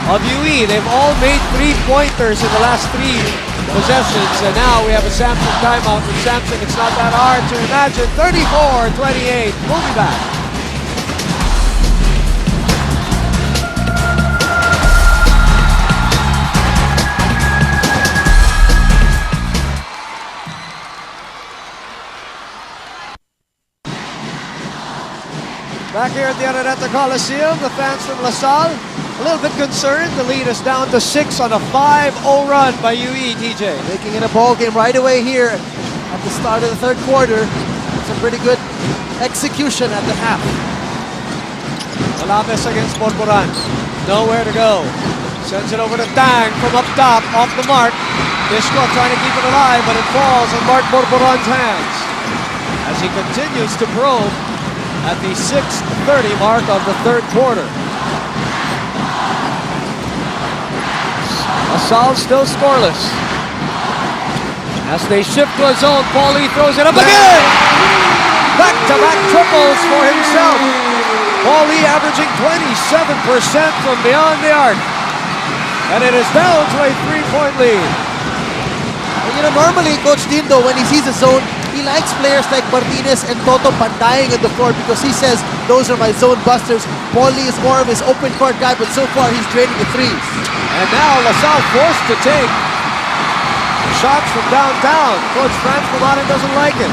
of UE. They've all made 3-pointers in the last 3 possessions. And now we have a Samson timeout. With Samson, it's not that hard to imagine. 34-28. We'll be back. Back here at the Araneta Coliseum, the fans from LaSalle a little bit concerned. The lead is down to 6 on a 5-0 run by UE, TJ. Making it a ball game right away here at the start of the 3rd quarter. Some pretty good execution at the half. Alaves against Borboran. Nowhere to go. Sends it over to Tang from up top, off the mark. Disco trying to keep it alive, but it falls on Mark Borboran's hands as he continues to probe at the 6:30 mark of the 3rd quarter. LaSalle still scoreless. As they shift to a zone, Paulie throws it up again! Back-to-back triples for himself. Paulie averaging 27% from beyond the arc. And it is down to a 3-point lead. And you know, normally Coach Lindo, when he sees a zone, he likes players like Martinez and Toto pandaing on the floor because he says, those are my zone busters. Paulie is more of his open court guy, but so far he's draining the threes. And now LaSalle forced to take shots from downtown. Coach Franz Pomada doesn't like it.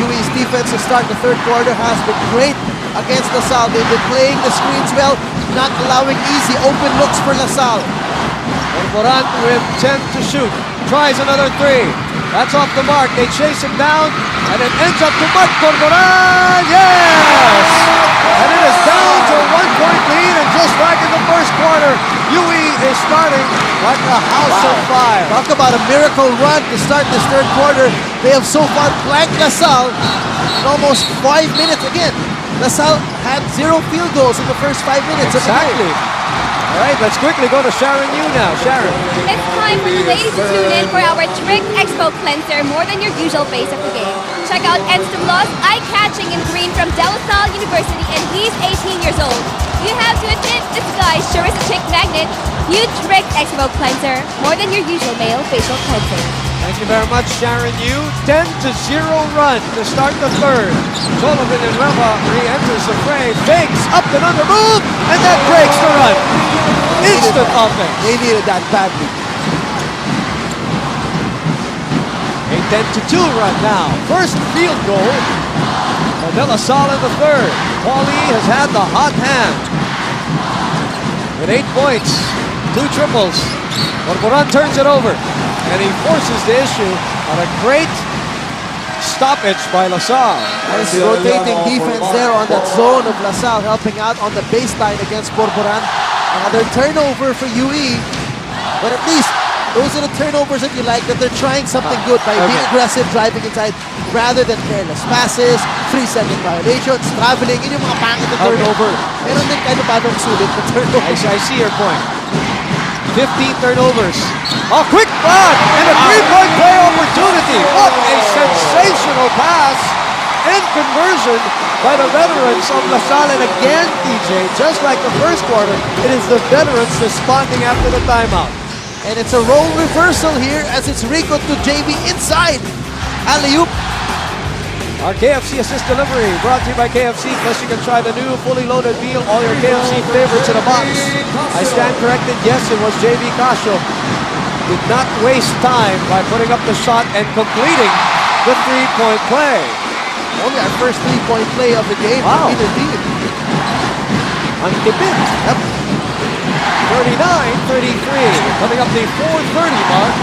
UE's defense to start the 3rd quarter has been great against LaSalle. They've been playing the screens well, not allowing easy open looks for LaSalle. Borboran with 10 to shoot. Tries another 3. That's off the mark. They chase him down, and it ends up to Mark Borboran. Yes! And it is down to a 1-point lead, and just like in the 1st quarter, UE is starting like a house on fire. Talk about a miracle run to start this 3rd quarter. They have so far blanked LaSalle in almost 5 minutes. Again, LaSalle had 0 field goals in the first 5 minutes of the game. All right, let's quickly go to Sharon Yu now. Sharon. It's time for the ladies to tune in for our Trick Expo Cleanser, more than your usual face of the game. Check out Enstablos Eye-Catching in Green from De La Salle University, and he's 18 years old. You have to admit, this guy sure is a chick magnet. New Trick Expo Cleanser, more than your usual male facial cleanser. Thank you very much, Sharon Yu. 10-0 run to start the 3rd. Sullivan and Reva re-enters the fray. Fakes up and under move, and that breaks the run. Instant offense. They needed that badly. A 10-2 run now. First field goal for De La Salle in the 3rd. Paulie has had the hot hand with 8 points, 2 triples. Borboran turns it over, and he forces the issue on a great stoppage by LaSalle. Nice rotating defense there on that zone of LaSalle, helping out on the baseline against Borboran. Another turnover for UE, but at least those are the turnovers that you like, that they're trying something good by being aggressive, driving inside, rather than careless passes, 3-second violations, traveling, yun yung mga pangit na turnover. Meron din kahit paano sulit na turnover. I see your point. 15 turnovers. A quick run and a 3-point play opportunity. What a sensational pass and conversion by the veterans of La Salle. And again, TJ, just like the first quarter, it is the veterans responding after the timeout. And it's a role reversal here as it's Rico to JB inside. Alley-oop. Our KFC assist delivery brought to you by KFC. Plus you can try the new fully loaded meal, all your KFC favorites in a box. I stand corrected, yes, it was JB Casio. Did not waste time by putting up the shot and completing the three-point play. Only our first three-point play of the game. Wow. Either team. Untipid. Yep. 39-33. Coming up the 4:30 mark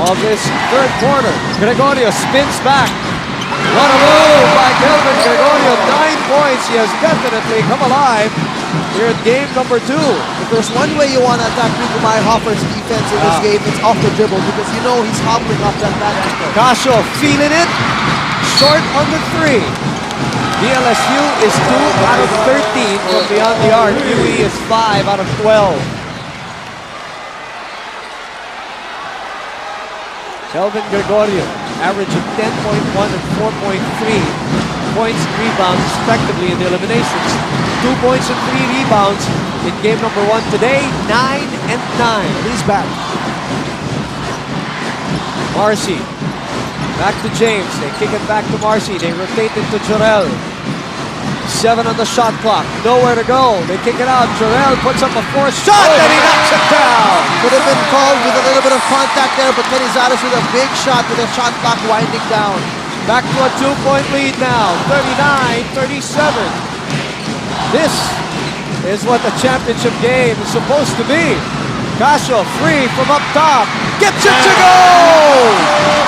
of this third quarter. Gregorio spins back. What a move by Kelvin Gregorio. 9 points. He has definitely come alive here in game number 2. If there's one way you want to attack Rico Mayhofer's defense in this game, it's off the dribble because you know he's hobbling off that back ankle. Casio feeling it. Short on the 3. DLSU is 2 out of 13 from beyond the arc. UE is 5 out of 12. Kelvin Gregorio averaging 10.1 and 4.3 points and rebounds respectively in the eliminations. 2 points and 3 rebounds in game number 1 today. 9 and 9. He's back. Marcy. Back to James. They kick it back to Marcy. They rotate it to Jorel. 7 on the shot clock. Nowhere to go. They kick it out. Jorel puts up a fourth shot and he knocks it down. Could have been called with a little bit of contact there, but Canizares with a big shot with the shot clock winding down. Back to a 2-point lead now. 39-37. This is what the championship game is supposed to be. Casio free from up top. Gets it to go!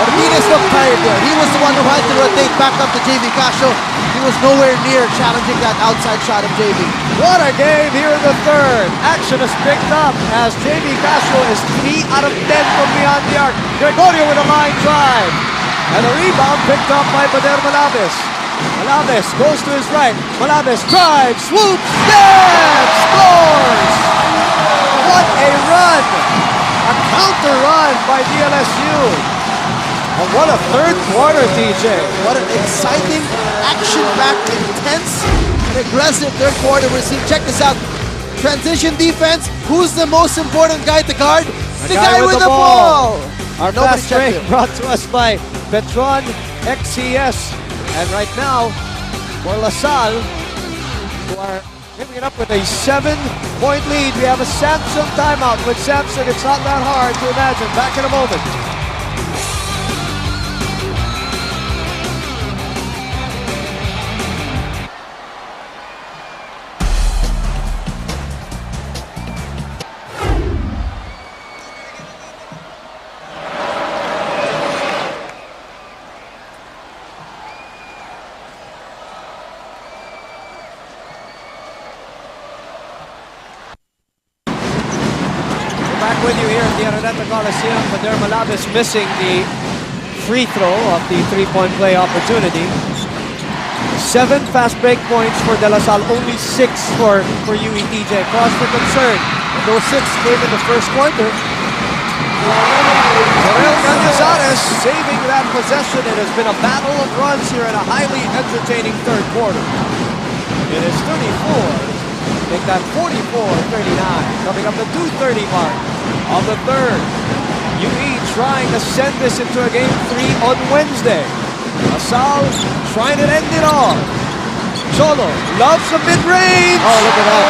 Martinez looked tired there. He was the one who had to rotate back up to JB Casio. He was nowhere near challenging that outside shot of JB. What a game here in the third. Action is picked up as JB Casio is 3 out of 10 from beyond the arc. Gregorio with a line drive. And a rebound picked up by Bader Malabes. Malabes goes to his right. Malabes drives, swoops, stabs, scores! What a run! A counter run by DLSU. And what a third quarter, TJ. What an exciting, action-packed, intense, and aggressive third quarter we're seeing. Check this out. Transition defense. Who's the most important guy to guard? The guy with the ball. Our Nobody fast checked break him. brought to us by Petron XCS. And right now, for La Salle, who are giving it up with a 7-point lead. We have a Samsung timeout. With Samsung, it's not that hard to imagine. Back in a moment. With you here at the Araneta Coliseum, but there Malabes missing the free throw of the 3-point play opportunity. 7 fast break points for De La Salle, only 6 for UETJ. Cause for concern. And those 6 came in the first quarter. Jorel Canizares saving that possession. It has been a battle of runs here in a highly entertaining third quarter. It is 34. Make that 44-39. Coming up the 2:30 mark of the third. UE trying to send this into a game 3 on Wednesday. Salle trying to end it all. Cholo loves the mid-range. Oh, look at that.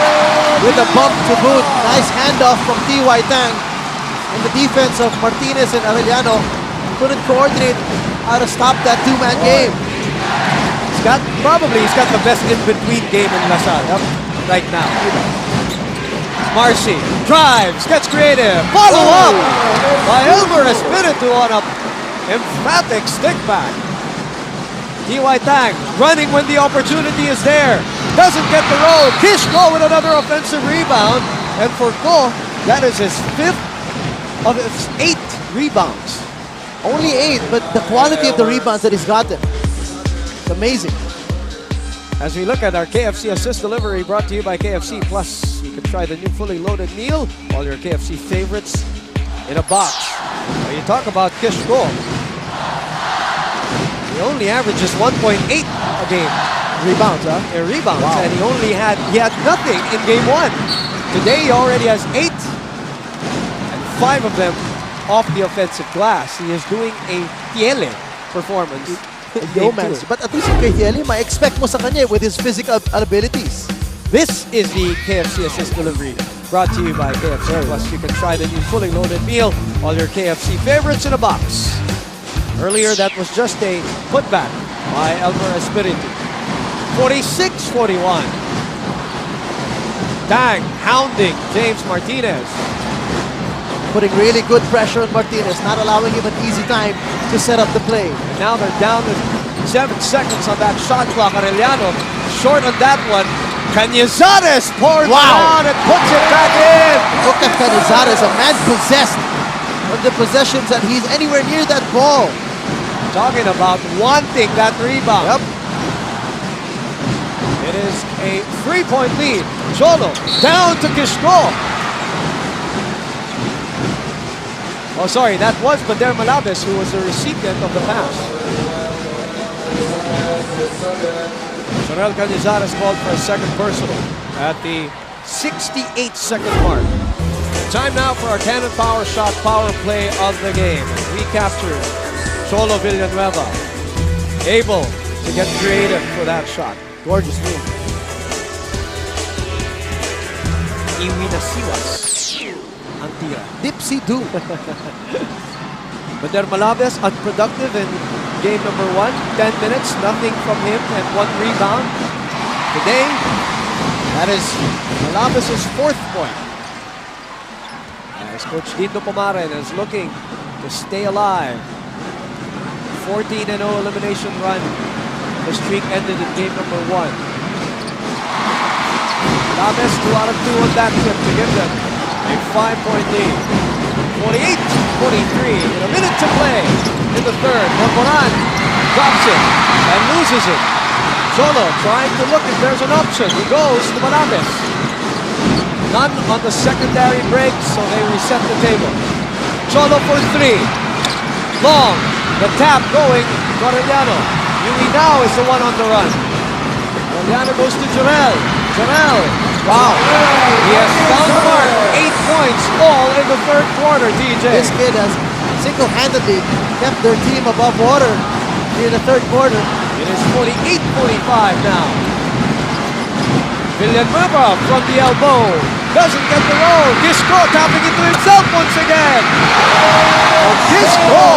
With a bump to boot. Nice handoff from T.Y. Tang. And the defense of Martinez and Arellano couldn't coordinate how to stop that two-man game. He's got the best in-between game in La Salle right now. Marcy drives, gets creative, follow up by Elmer Espiritu on a emphatic stick back. T.Y. Tang running when the opportunity is there, doesn't get the roll. Kishko with another offensive rebound, and for Ko, that is his 5th of his 8 rebounds. Only 8, but the quality of the rebounds that he's gotten, it's amazing. As we look at our KFC assist delivery brought to you by KFC. Plus, you can try the new fully loaded meal, all your KFC favorites in a box. Now you talk about Kishko. He only averages 1.8 a game. Rebounds, huh? In rebounds, and he had nothing in game 1. Today he already has 8, and 5 of them off the offensive glass. He is doing a Tiele performance. in game Yeoman. 2. But at least kay Hieli, ma-expect mo sa kanya with his physical abilities. This is the KFC Assist Delivery, brought to you by KFC. Plus, you can try the new fully loaded meal, all your KFC favorites in a box. Earlier, that was just a putback by Elmer Espiritu. 46-41. Tang hounding James Martinez. Putting really good pressure on Martinez, not allowing him an easy time to set up the play. And now they're down to 7 seconds on that shot clock. Arellano short on that one. Cañizares pours it on and puts it back in. Look at Canizares, a man possessed on the possessions, and he's anywhere near that ball. Talking about wanting that rebound. Yep. It is a 3-point lead. Cholo down to Kishko. Oh, sorry, that was Bader Malabes who was the recipient of the pass. Sorel Cañizares called for a second personal at the 68-second mark. Time now for our Cannon Power Shot power play of the game. We captured Cholo Villanueva, able to get creative for that shot. Gorgeous move. Iwi na siwas ang tira. Dipsy-do. Bader Malabes, unproductive in game number 1. 10 minutes, nothing from him, and 1 rebound. Today, that is Malabes' 4th point. As Coach Dito Pomaren is looking to stay alive. 14-0 elimination run. The streak ended in game number 1. Malabes 2 out of 2 on that trip to give them a 5-point lead. 48-43, in a minute to play in the third. Corporan drops it and loses it. Cholo trying to look if there's an option. He goes to Malabes. None on the secondary break, so they reset the table. Cholo for 3. Long. The tap going to Arellano. Yui now is the one on the run. Arellano goes to Jarrell. Jarrell. Wow. He has found the mark. 8 points all in the third quarter, DJ. This kid has single-handedly kept their team above water in the third quarter. It is 48-45 now. Villanueva from the elbow. Doesn't get the roll. Kisco tapping into himself once again. Kisco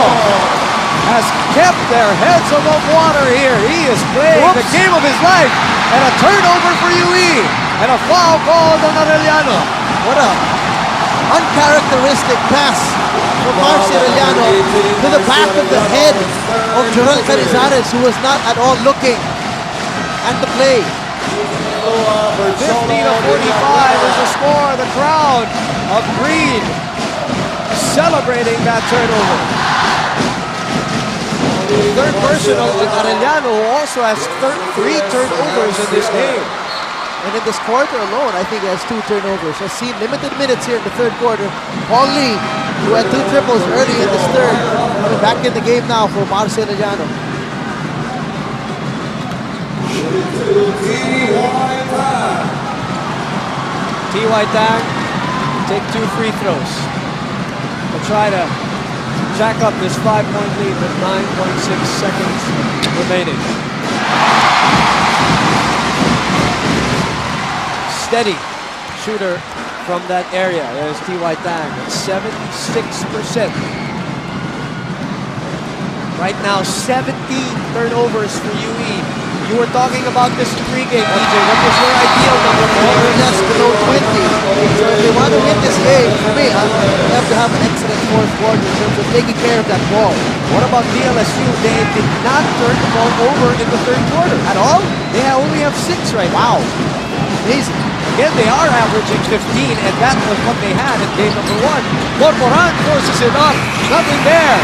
has kept their heads above water here. He is playing the game of his life. And a turnover for UE. And a foul called on Arellano. What a uncharacteristic pass from Marcy Arellano to the back of the head of Joel Canizares, who was not at all looking at the play. 50-45 is the score. The crowd of Green celebrating that turnover. Third personal on Arellano, who also has 3 turnovers in this game. And in this quarter alone, I think he has 2 turnovers. Has seen limited minutes here in the third quarter. Paul Lee, who had 2 triples early in this third, coming back in the game now for Marcy Arellano. T.Y. Tang take 2 free throws. We'll try to jack up this 5-point lead with 9.6 seconds remaining. Steady shooter from that area. There's T.Y. Tang at 76%. Right now, 70 turnovers for UE. You were talking about this pregame, DJ. What was your ideal number for More or less below 20. So if they want to win this game, for me, they have to have an excellent fourth quarter in terms of taking care of that ball. What about DLSU? They did not turn the ball over in the third quarter. At all? They only have 6 right Wow. now. Amazing. Again, they are averaging 15, and that was what they had in game number 1. Corporan forces it up. Nothing there.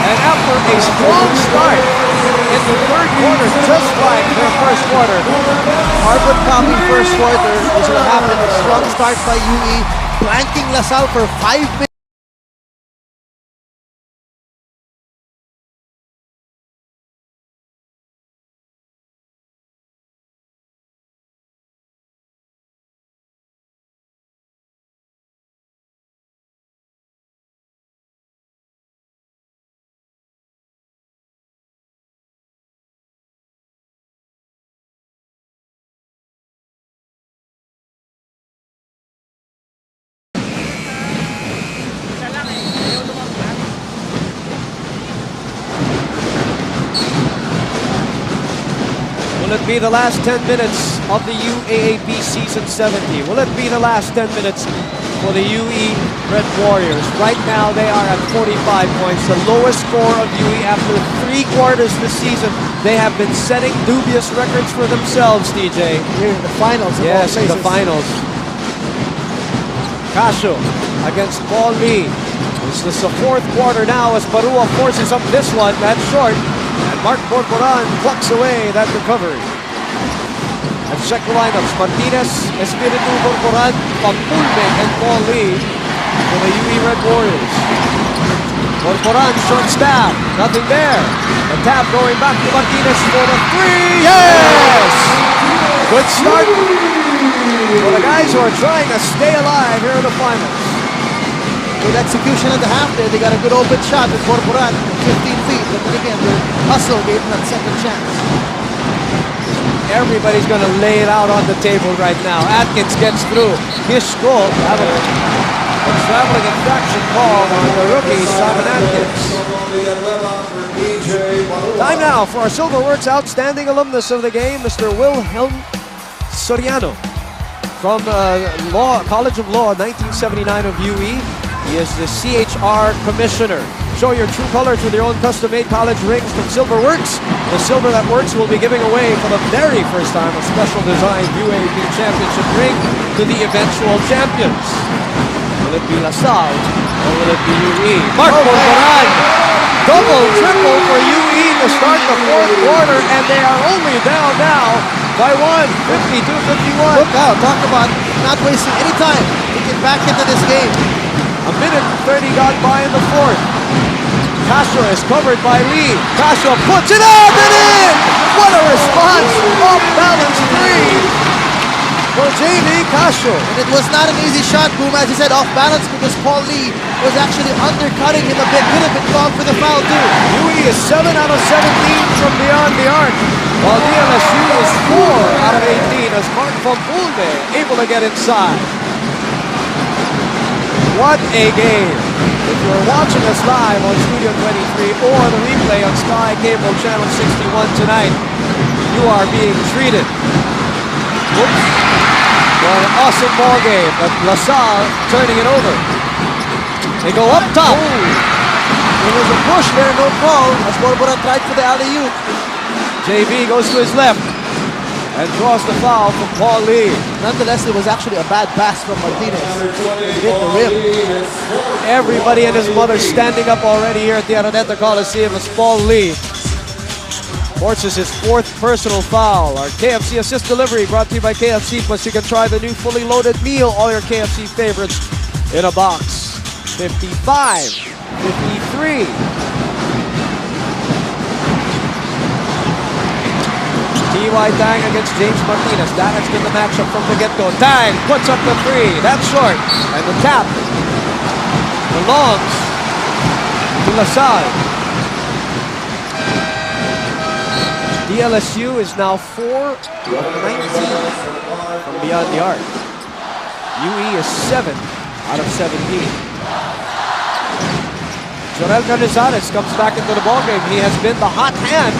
And after a strong start in the third quarter, just like their first quarter, Carbon copy first quarter is what happened. A strong start by UE, blanking LaSalle for 5 minutes. be the last 10 minutes of the UAAP Season 70? Will it be the last 10 minutes for the UE Red Warriors? Right now, they are at 45 points, the lowest score of UE after 3 quarters this season. They have been setting dubious records for themselves, DJ. Here in the finals. of all Yes, in the places. finals. Casio against Paul Lee. This is the 4th quarter now as Barua forces up this one. That's short. And Mark Borboran plucks away that recovery. Let's check the lineups. Martinez, Espiritu, Borboran, Pampulme, and Paul Lee for the UE Red Warriors. Borboran, short stab. Nothing there. The tap going back to Martinez for the 3. Yes! Good start for the guys who are trying to stay alive here in the finals. Good execution at the half there. They got a good open shot with Borboran, 15 feet. But then again, the hustle gave them that second chance. Everybody's going to lay it out on the table right now. Atkins gets through. His goal, have a traveling infraction call on the rookie, Simon Atkins. Time now for our Silverworks outstanding alumnus of the game, Mr. Wilhelm Soriano. From College of Law, 1979 of UE. He is the CHR Commissioner. Show your true colors with your own custom-made college rings from Silverworks. The silver that works will be giving away for the very first time a special designed UAAP championship ring to the eventual champions. Will it be LaSalle or will it be UE? Mark Borboran, double, triple for UE to start the 4th quarter, and they are only down now by 1, 52-51. Look out, talk about not wasting any time to get back into this game. A minute and 30 got by in the 4th. Casio is covered by Lee. Casio puts it up and in! What a response! Off balance 3 for JV Casio. And it was not an easy shot, Boom, as he said, off balance because Paul Lee was actually undercutting him a bit. Could have been called for the foul too. UE is 7 out of 17 from beyond the arc, while DLSU is 4 out of 18 as Mark Pampulme able to get inside. What a game! If you're watching us live on Studio 23 or the replay on Sky Cable Channel 61 tonight, you are being treated. Oops. Well, an awesome ball game, but LaSalle turning it over. They go up top. There was a push there, no call, as Borboran tried for the alley-oop. JB goes to his left and draws the foul from Paul Lee. Nonetheless, it was actually a bad pass from Martinez. He hit the rim. Everybody and his mother standing up already here at the Araneta Coliseum as Paul Lee forces his 4th personal foul. Our KFC assist delivery brought to you by KFC, plus you can try the new fully loaded meal, all your KFC favorites in a box. 55, 53. T.Y. Tang against James Martinez. That has been the matchup from the get-go. Tang puts up the 3. That's short. And the tap belongs to LaSalle. DLSU is now 4 of 19 from beyond the arc. UE is 7 out of 17. Jorel Canizares comes back into the ballgame. He has been the hot hand.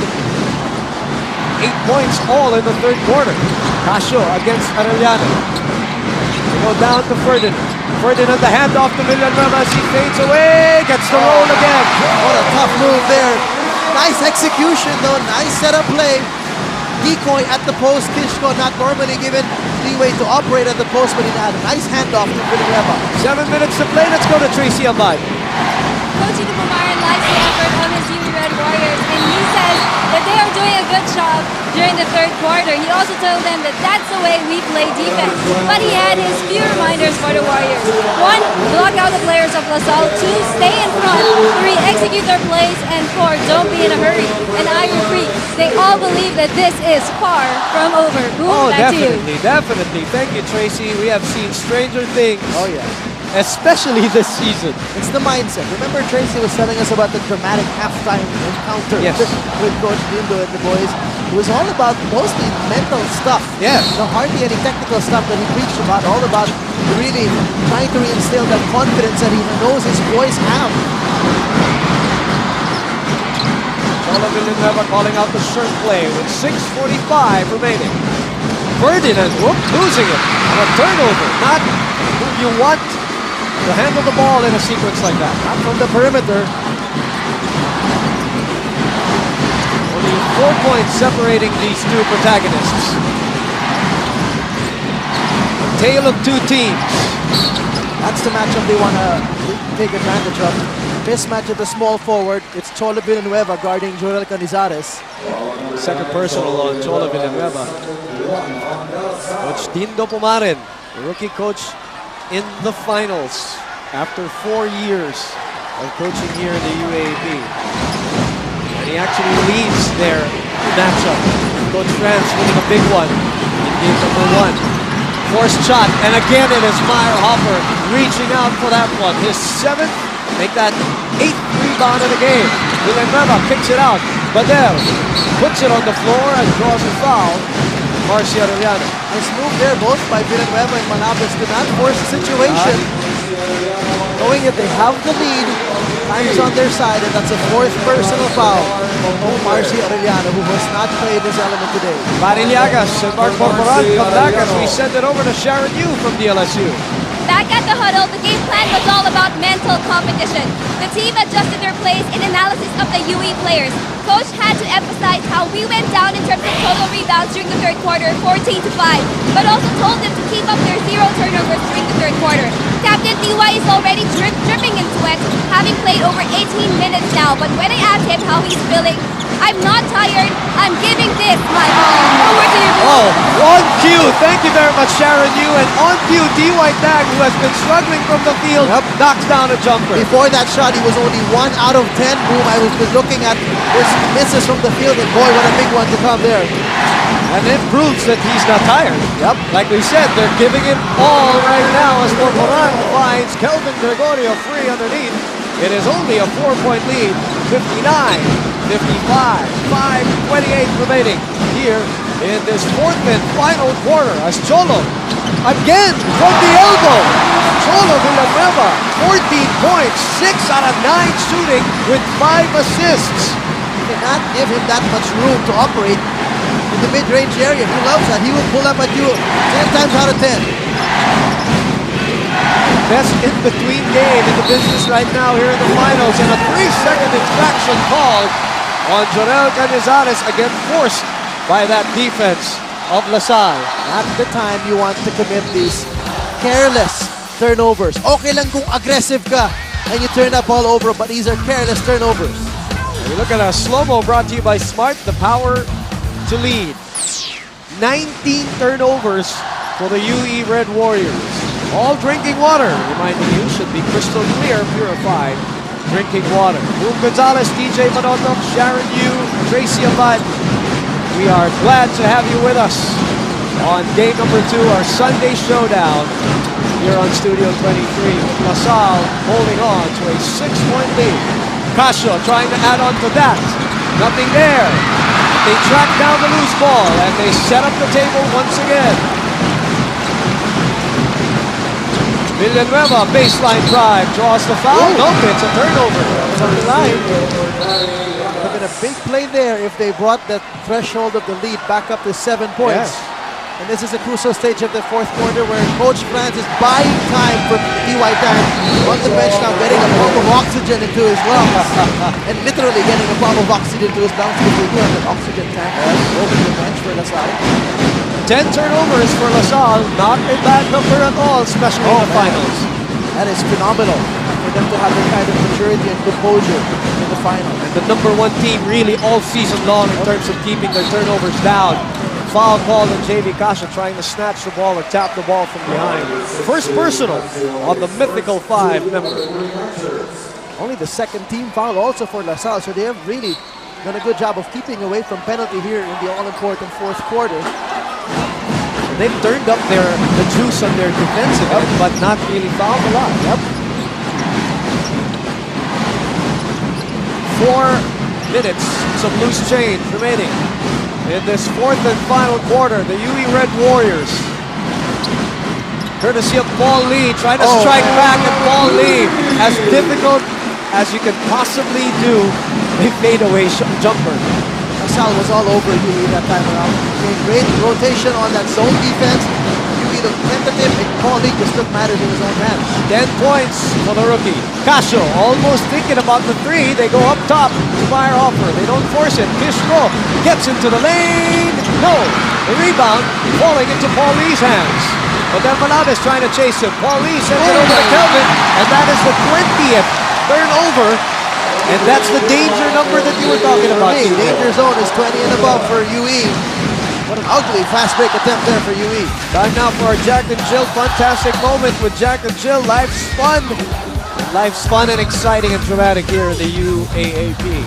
8 points all in the 3rd quarter. Casio against Arellano. They go down to Ferdinand. Ferdinand, the handoff to Villanueva as he fades away. Gets the roll again. What a tough move there. Nice execution though. Nice setup play. Decoy at the post. Kishko not normally given leeway to operate at the post, but he had a nice handoff to Villanueva. 7 minutes to play. Let's go to Tracy Amad. Coach Pumaran likes the effort of his UE Red Warriors, and he says that they are doing a good job during the 3rd quarter. He also told them that that's the way we play defense. But he had his few reminders for the Warriors. 1, block out the players of LaSalle. 2, stay in front. 3, execute their plays. And 4, don't be in a hurry. And I agree. They all believe that this is far from over. Boom, back to you. Definitely. Thank you, Tracy. We have seen stranger things. Oh yeah. Especially this season. It's the mindset. Remember Tracy was telling us about the dramatic halftime encounter with Coach Dindo and the boys. It was all about mostly mental stuff. Yes. Hardly any technical stuff that he preached about. All about really trying to reinstill that confidence that he knows his boys have. Salle Villanueva calling out the shirt play with 6:45 remaining. Ferdinand, losing it on a turnover. Not who you want to handle the ball in a sequence like that. Not from the perimeter. Only 4 points separating these two protagonists. A tale of two teams. That's the matchup they want to take advantage of. Mismatch at the small forward. It's Salle Villanueva guarding Joel Canizares. Second personal on Salle Villanueva. Coach Dindo Pumarin, the rookie coach in the finals after 4 years of coaching here in the UAAP. And he actually leads their matchup. Coach Franz winning a big one in game number 1. Forced shot, and again it is Meyer Hopper reaching out for that one. His 7th, make that 8th rebound of the game. Villanueva picks it out. Badel puts it on the floor and draws a foul. Marcia Arellano. Nice move there, both by Villanueva and Manapes to not force the situation. Knowing that they have the lead, time is on their side, and that's a 4th personal foul on Marcia Arellano, who has not played this element today. Marillagas and Mark Corporal come back as we send it over to Sharon Yu from DLSU. Back at the huddle, the game plan was all about mental competition. The team adjusted their plays in analysis of the UE players. Coach had to emphasize how we went down in terms of total rebounds during the third quarter, 14-5, but also told them to keep up their 0 turnovers during the third quarter. Captain TY is already dripping in sweat, having played over 18 minutes now, but when I asked him how he's feeling, I'm not tired, I'm giving this my all. Over to you. Oh, on cue. Thank you very much, Sharon Yu. And on cue, D.Y. Tag, who has been struggling from the field, knocks down a jumper. Before that shot, he was only 1 out of 10. Boom, I was looking at his misses from the field, and boy, what a big one to come there. And it proves that he's not tired. Yep. Like we said, they're giving it all right now as Corporan finds Kelvin Gregorio free underneath. It is only a 4-point lead, 59-55, 5:28 remaining here in this 4th and final quarter as Cholo, again from the elbow. Cholo Villanueva, 14 points, 6 out of 9 shooting with 5 assists. You cannot give him that much room to operate in the mid-range area. He loves that. He will pull up at you 10 times out of 10. Best in-between game in the business right now here in the finals, and a 3-second infraction called on Joel Canizares, again forced by that defense of LaSalle. Not the time you want to commit these careless turnovers. Okay lang kung aggressive ka and you turn up all over, but these are careless turnovers. We look at a slow-mo brought to you by Smart, the power to lead. 19 turnovers for the UE Red Warriors. All drinking water, reminding you, should be crystal clear, purified drinking water. Boom Gonzalez, DJ Manotok, Sharon Yu, Tracy Abad. We are glad to have you with us on game number 2, our Sunday showdown here on Studio 23. LaSalle holding on to a 6-point lead. Casio trying to add on to that. Nothing there. They track down the loose ball and they set up the table once again. Villanueva, baseline drive, draws the foul. No, it's a turnover. It's on the line. Would have been a big play there if they brought that threshold of the lead back up to 7 points. Yes. And this is a crucial stage of the 4th quarter where Coach Franz is buying time for D.Y. Tang on the bench now, getting a pump of oxygen into his lungs. And literally getting a pump of oxygen into his lungs because we do have an oxygen tank over the bench for LaSalle. 10 turnovers for LaSalle, not a bad number at all, especially in the finals. That is phenomenal for them to have the kind of maturity and composure in the final. And the number 1 team really all season long in terms of keeping their turnovers down. Foul called on JV Casio trying to snatch the ball or tap the ball from behind. First personal on the mythical 5 member. Only the 2nd team foul also for LaSalle, so they have really done a good job of keeping away from penalty here in the all-important 4th quarter. They've turned up the juice on their defensive end, but not really fouled a lot. 4 minutes, some loose change remaining in this 4th and final quarter. The UE Red Warriors, courtesy of Paul Lee, trying to strike back, and Paul Lee has difficult as you can possibly do a fadeaway jumper. Salle was all over UE that time around. Great rotation on that zone defense. UE looked tentative, and Paulie just took matters in his own hands. 10 points for the rookie. Casio almost thinking about the three. They go up top to Meyerhofer. They don't force it. Kishko gets into the lane. No. The rebound falling into Paul Lee's hands. But then Malavis trying to chase him. Paul Lee sends it over to Kelvin. And that is the 20th turnover. And that's the danger number that you were talking about. Danger zone is 20 and above for UE. What an ugly fast break attempt there for UE. Time now for our Jack and Jill fantastic moment with Jack and Jill. Life's fun. Life's fun and exciting and dramatic here in the UAAP.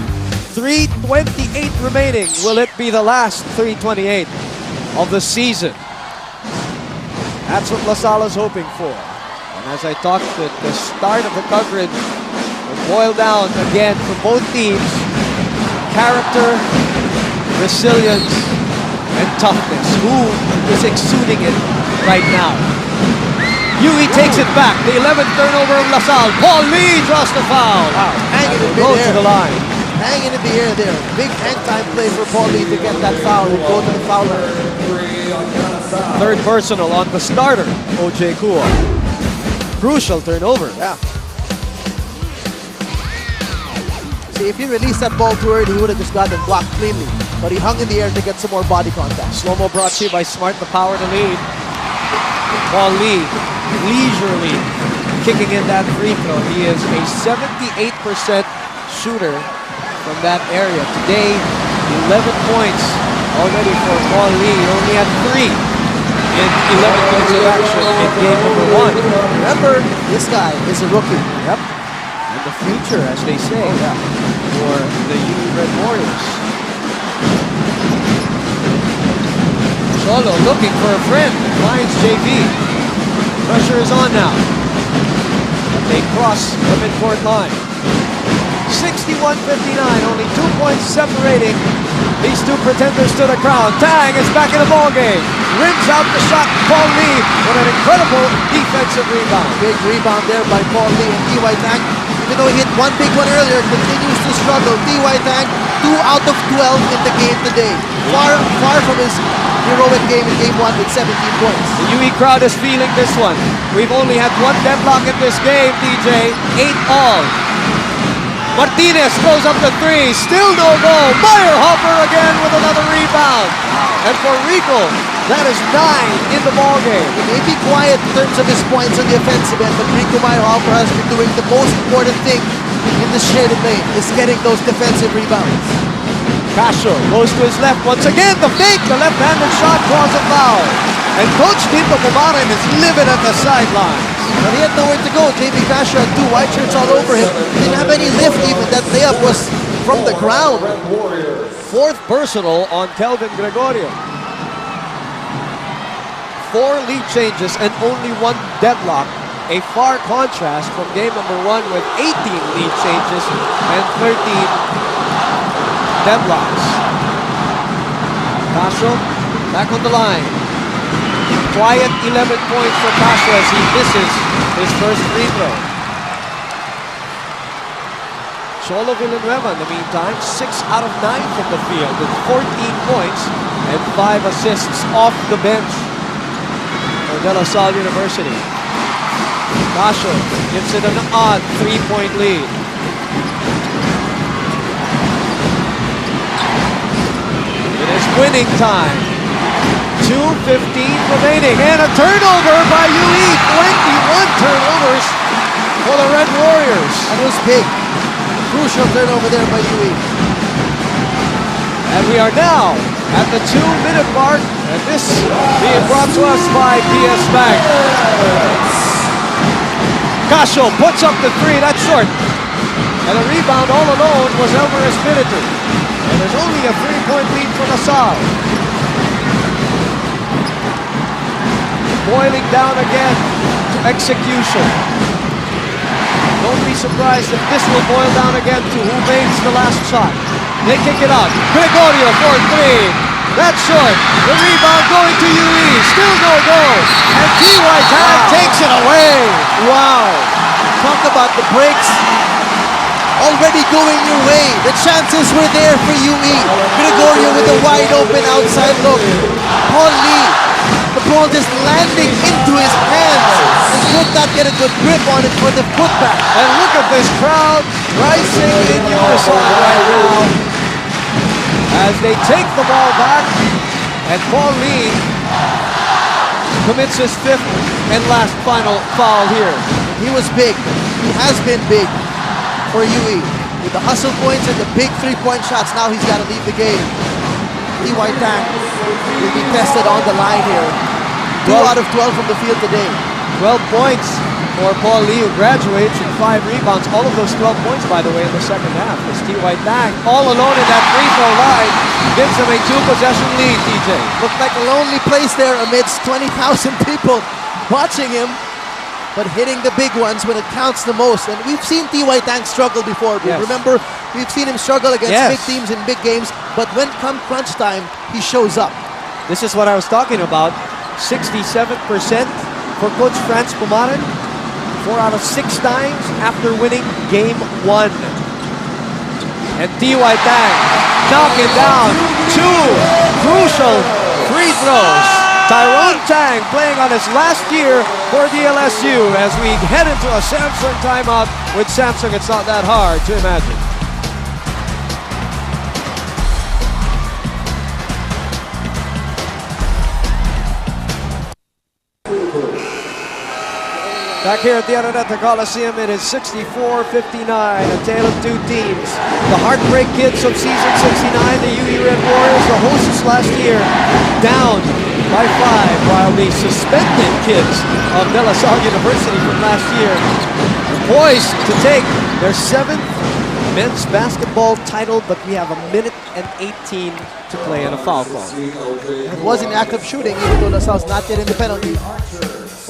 3:28 remaining. Will it be the last 3:28 of the season? That's what LaSalle is hoping for. And as I talked at the start of the coverage, boil down again for both teams: character, resilience, and toughness. Who is exuding it right now? UE takes it back. The 11th turnover of LaSalle. Paul Lee draws the foul. Wow. Hanging in Go the to the line. Hanging in the air there. Big hang time play for Paul Lee to get that foul and go to the foul line. Third personal on the starter, OJ Kua. Crucial turnover. Yeah. See, if he released that ball too early, he would have just gotten blocked cleanly. But he hung in the air to get some more body contact. Slow-mo brought to you by Smart, the power to lead. Paul Lee leisurely kicking in that free throw. He is a 78% shooter from that area. Today, 11 points already for Paul Lee. He only had 3 in 11 minutes of action in game number 1. Remember, this guy is a rookie. Yep. And the future, as they say, for the Red Warriors. Solo looking for a friend. Lions JV. Pressure is on now. But they cross the midcourt line. 61-59, only 2 points separating these two pretenders to the crown. Tang is back in the ballgame. Rims out the shot. Paul Lee with an incredible defensive rebound. Big rebound there by Paul Lee and T.Y. Tang. Even though he hit one big one earlier, continues to struggle. T.Y. Tang, 2 out of 12 in the game today. Far from his heroic game in game 1 with 17 points. The UE crowd is feeling this one. We've only had one deadlock in this game, DJ. 8-all. Martinez throws up the 3. Still no goal. Meyerhofer again with another rebound. And for Rico, that is 9 in the ballgame. He may be quiet in terms of his points on the offensive end, but Rico Meyerhofer has been doing the most important thing in the shaded lane, is getting those defensive rebounds. Casio goes to his left once again. The fake, the left-handed shot draws a foul. And Coach Tito Pumarin is livid at the sidelines. But he had nowhere to go. JB Casio had 2 white shirts all over him. Didn't have any lift even. That layup was from the ground. 4th personal on Kelvin Gregorio. 4 lead changes and only 1 deadlock. A far contrast from game number 1 with 18 lead changes and 13 deadlocks. Casio back on the line. Quiet 11 points for Casio as he misses his first free throw. Cholo Villanueva in the meantime, 6 out of 9 from the field with 14 points and 5 assists off the bench for De La Salle University. Casio gives it an odd 3-point lead. It is winning time. 2:15 remaining and a turnover by UE. 21 turnovers for the Red Warriors. That was big. Crucial turnover there by UE. And we are now at the 2-minute mark, and this being brought to us by PS Bank. Casio puts up the 3, that's short. And the rebound all alone was Elmer Espiritu. And there's only a 3-point lead for LaSalle. Boiling down again to execution. Don't be surprised if this will boil down again to who makes the last shot. They kick it out. Gregorio for 3. That's short. The rebound going to UE. Still no goal. And T.Y. Tang takes it away. Wow. Talk about the breaks. already going your way. The chances were there for UE. Gregorio with a wide open outside look. Paul Lee, the ball just landing into his hands and could not get a good grip on it for the putback. And look at this crowd rising in unison right now as they take the ball back, and Paul Lee commits his 5th and last final foul here. He was big. He has been big for UE. With the hustle points and the big 3-point shots, now he's got to leave the game. T.Y. Tang will be tested on the line here. 2 out of 12 from the field today. 12 points for Paul Lee, who graduates, and 5 rebounds. All of those 12 points, by the way, in the second half. As T.Y. Tang, all alone in that free throw line, gives them a 2-possession lead, TJ. Looked like a lonely place there amidst 20,000 people watching him, but hitting the big ones when it counts the most. And we've seen T.Y. Tang struggle before. Yes. Remember, we've seen him struggle against Yes. big teams in big games, but when come crunch time, he shows up. This is what I was talking about. 67% for Coach Franz Pumaran. 4 out of 6 times after winning Game 1. And T.Y. Tang knocking down 2 crucial free throws. Tyrone Tang playing on his last year for the LSU as we head into a Samsung timeout. With Samsung, it's not that hard to imagine. Back here at the Araneta Coliseum, it is 64-59, a tale of 2 teams. The Heartbreak Kids of season 69, the UE Red Warriors, the hosts last year, down by 5, while the suspended kids of De La Salle University from last year are poised to take their 7th men's basketball title, but we have 1:18 to play and a foul call. It was in active shooting, even though LaSalle's not yet in the penalty.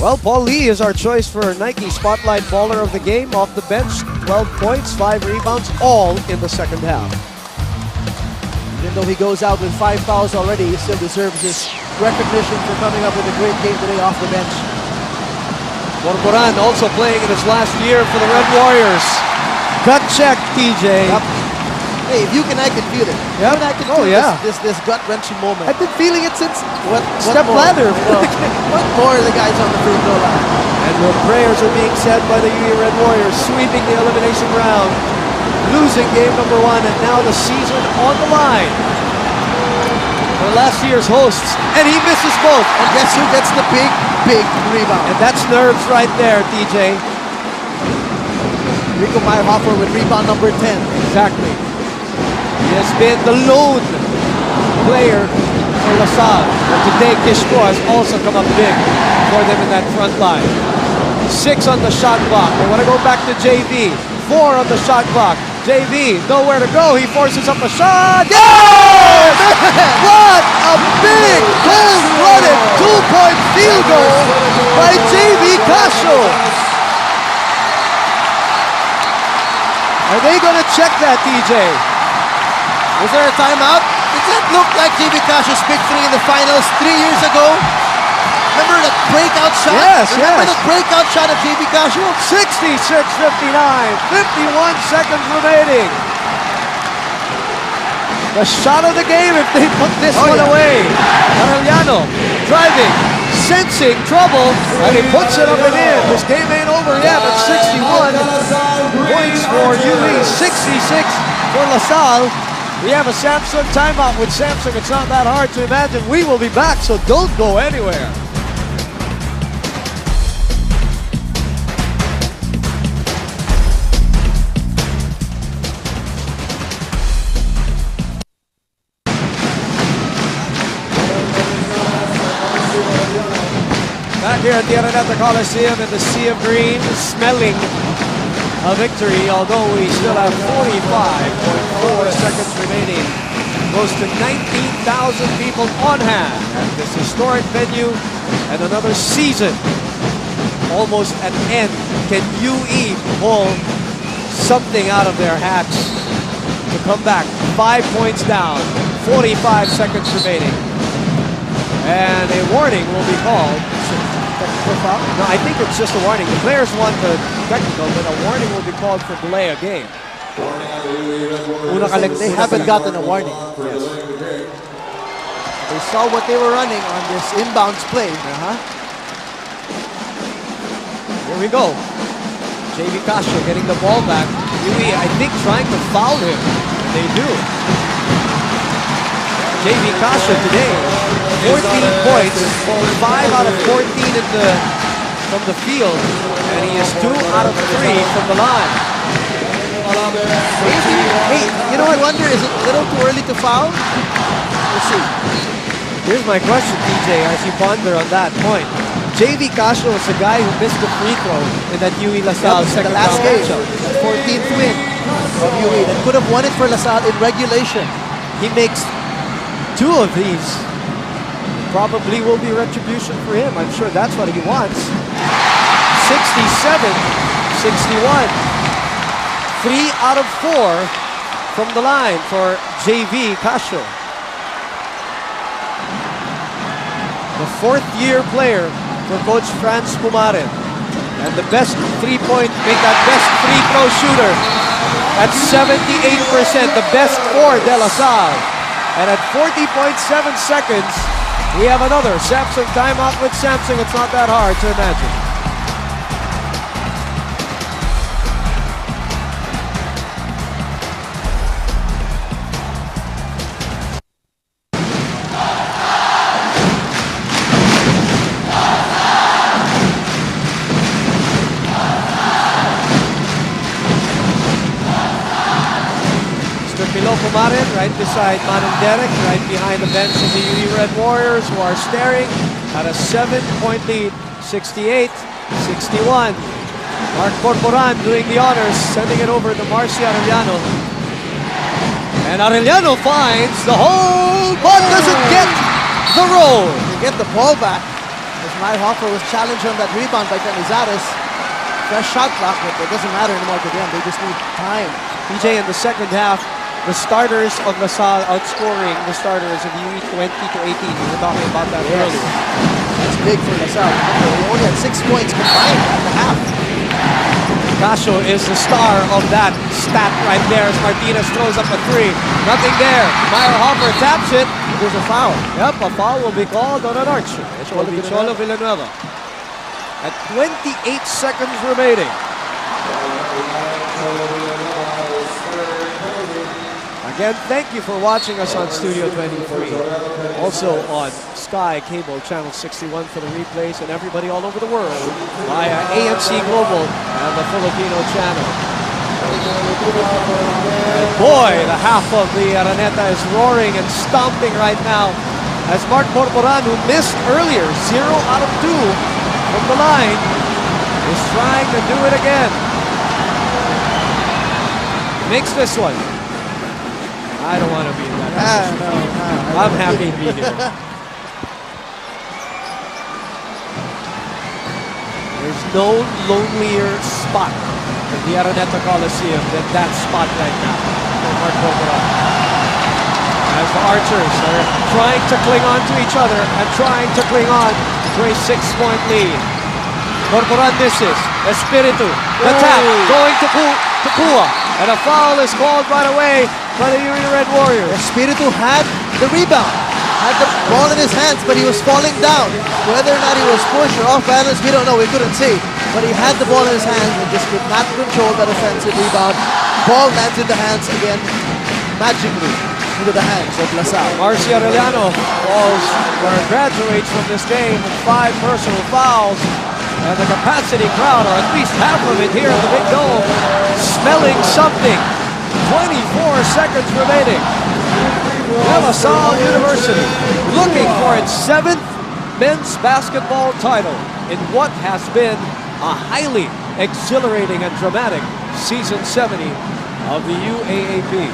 Well, Paul Lee is our choice for Nike Spotlight Baller of the Game. Off the bench, 12 points, 5 rebounds, all in the second half. Even though he goes out with 5 fouls already, he still deserves this recognition for coming up with a great game today off the bench. Corcoran also playing in his last year for the Red Warriors. Gut check, TJ. Yep. Hey, if you can, I can feel it. Yep. I can Oh, feel yeah. this gut-wrenching moment. I've been feeling it since What step more? ladder. You know, what more the guys on the free throw line? And the prayers are being said by the UE Red Warriors, sweeping the elimination round, losing game number 1, and now the season on the line for last year's hosts. And he misses both. And guess who gets the big rebound? And that's nerves right there, TJ. Rico Meyerhofer with rebound number 10. Exactly. He has been the lone player for LaSalle. But today, Kishko has also come up big for them in that front line. 6 on the shot clock. They want to go back to JV. 4 on the shot clock. JV, nowhere to go. He forces up a shot. Yes! What a big, cold-blooded 2-point field goal by JV Casio. Are they going to check that, TJ? Was there a timeout? Did that look like JV Casio's big 3 in the finals 3 years ago? Remember that breakout shot? Yes, Remember yes. the breakout shot of JV Casio? 66-59, 51 seconds remaining. The shot of the game if they put this one yeah. away. Arellano driving, sensing trouble, and he puts it up and in. This game ain't over yet at 61 points for UE, 66 for LaSalle. We have a Samsung timeout with Samsung. It's not that hard to imagine. We will be back, so don't go anywhere. Back here at the Araneta Coliseum in the Sea of Green, smelling a victory, although we still have 45.4 seconds remaining. Close to 19,000 people on hand at this historic venue, and another season almost at end. Can UE pull something out of their hats to come back? 5 points down, 45 seconds remaining. And a warning will be called. No, I think it's just a warning. The players want the technical, but a warning will be called for delay of game. They haven't gotten a warning. They saw what they were running on this inbounds play. Here we go. JV Castro getting the ball back. Yui, I think, trying to foul him. They do. JV Castro today, 14 points, 5 out of 14 from the field, and he is 2 out of 3 from the line. Hey, you know, I wonder, is it a little too early to foul? Let's see. Here's my question, TJ, as you ponder on that point. JV Castro was the guy who missed the free throw in that Yui LaSalle second the last round game, matchup. 14th win of UE that could have won it for LaSalle in regulation. He makes 2 of these. Probably will be retribution for him. I'm sure that's what he wants. 67-61. 3 out of 4 from the line for JV Castro. The 4th-year player for Coach Franz Pumarin. And the best that best free throw shooter at 78%. The best for De La Salle. And at 40.7 seconds, we have another Samsung timeout with Samsung. It's not that hard to imagine. Pumarin right beside Manong Derek, right behind the bench of the UE Red Warriors, who are staring at a 7-point lead, 68-61. Mark Corporan doing the honors, sending it over to Marcy Arellano. And Arellano finds the hole, but doesn't get the roll. They get the ball back as Meyer Hoffer was challenged on that rebound by Canizares. Fresh shot clock, but it doesn't matter anymore to them. They just need time. PJ, in the second half, the starters of LaSalle outscoring the starters of UE 20-18. We were talking about that earlier. That's big for LaSalle. They only had 6 points combined at the half. Castro is the star of that stat right there as Martinez throws up a 3. Nothing there. Meyer Hoffer taps it. There's a foul. Yep, a foul will be called on an archer. It will be Cholo Villanueva. At 28 seconds remaining. Again, thank you for watching us on Studio 23. Also on Sky Cable Channel 61 for the replays, and everybody all over the world via AMC Global and the Filipino channel. And boy, the half of the Araneta is roaring and stomping right now as Mark Corporan, who missed earlier, 0 out of 2 from the line, is trying to do it again. Makes this one. I don't want to be in that position. No. I'm happy to be here. There's no lonelier spot in the Araneta Coliseum than that spot right now for Mark Corporan. As the Archers are trying to cling on to each other and trying to cling on to a 6-point lead. Corporan misses. Espiritu. The tap going to Kua. And a foul is called right away by the UE Red Warriors. Espiritu had the rebound, had the ball in his hands, but he was falling down. Whether or not he was pushed or off balance, we don't know. We couldn't see. But he had the ball in his hands and just could not control that offensive rebound. Ball lands in the hands again, magically into the hands of LaSalle. Marcy Arellano falls or graduates from this game with 5 personal fouls. And the capacity crowd, or at least half of it here in the Big Dome, smelling something. 24 seconds remaining. De La Salle University looking for its 7th men's basketball title in what has been a highly exhilarating and dramatic season 70 of the UAAP.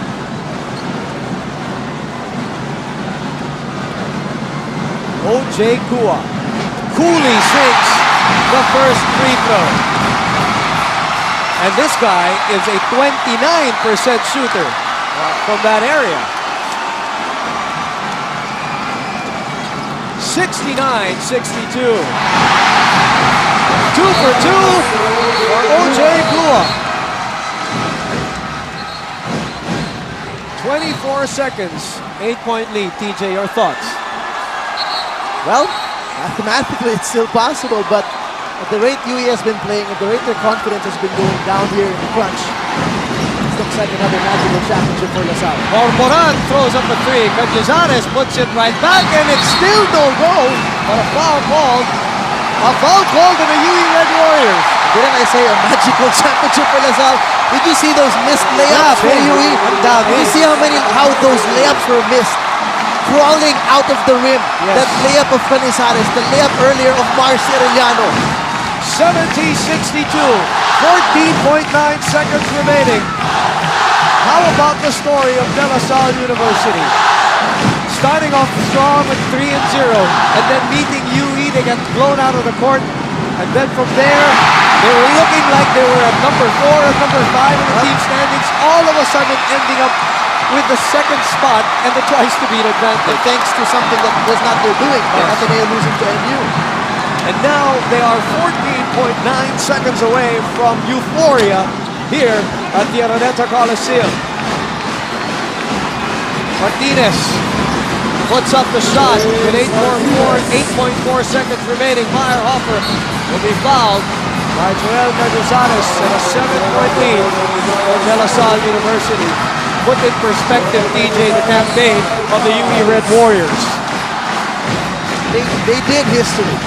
O.J. Kua coolly sinks the first free throw. And this guy is a 29% shooter from that area. 69-62. 2 for 2 for O.J. Kua. 24 seconds, 8-point lead. TJ, your thoughts? Well, mathematically it's still possible, but at the rate UE has been playing, at the rate their confidence has been going down here in the crunch, this looks like another magical championship for LaSalle. Corporan throws up a three. Cañizares puts it right back, and it's still no go. But a foul called. A foul called on the UE Red Warriors. Didn't I say a magical championship for LaSalle? Did you see those missed layups for UE? Did you see how those layups were missed? Crawling out of the rim. Yes. That layup of Cañizares, the layup earlier of Marcy Arellano. 70-62. 14.9 seconds remaining. How about the story of De La Salle University? Starting off strong with 3-0, and then meeting UE, they got blown out of the court. And then from there, they were looking like they were at number 4 or number 5 in the team standings, all of a sudden ending up with the second spot and the twice-to-beat advantage. Thanks to something that was not their doing, by Ateneo losing to NU. And now they are 14.9 seconds away from euphoria here at the Araneta Coliseum. Martinez puts up the shot with 8.4 seconds remaining. Meyerhofer will be fouled by Joel Cañizares and a 7-point lead for De La Salle University. Put in perspective, DJ, the campaign of the UE Red Warriors. They did history.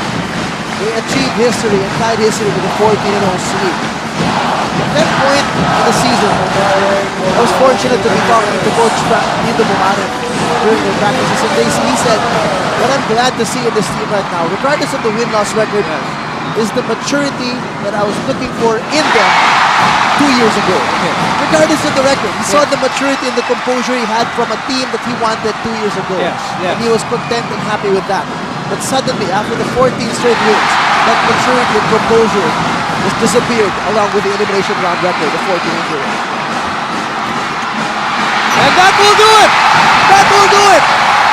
They achieved history and tied history with a 14-0 sweep. At that point in the season, I was fortunate to be talking to Coach Nito Bumaren during their practices, and he said, what I'm glad to see in this team right now, regardless of the win-loss record, is the maturity that I was looking for in them 2 years ago. Regardless of the record, he saw the maturity and the composure he had from a team that he wanted 2 years ago. And he was content and happy with that. But suddenly, after the 14 straight wins, that maturity and composure just disappeared along with the elimination round record, the 14-0. And that will do it! That will do it!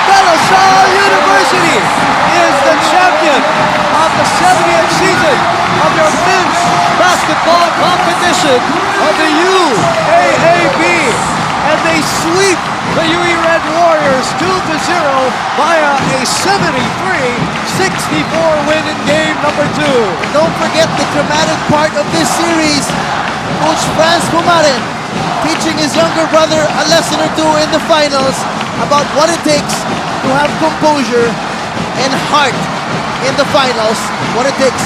De La Salle University is the champion of the 70th season of your men's basketball competition of the UAAP. And they sweep the UE Red Warriors 2-0 via a 73-64 win in game number 2. And don't forget the dramatic part of this series. Coach Franz Bumaren teaching his younger brother a lesson or two in the finals about what it takes to have composure and heart in the finals, what it takes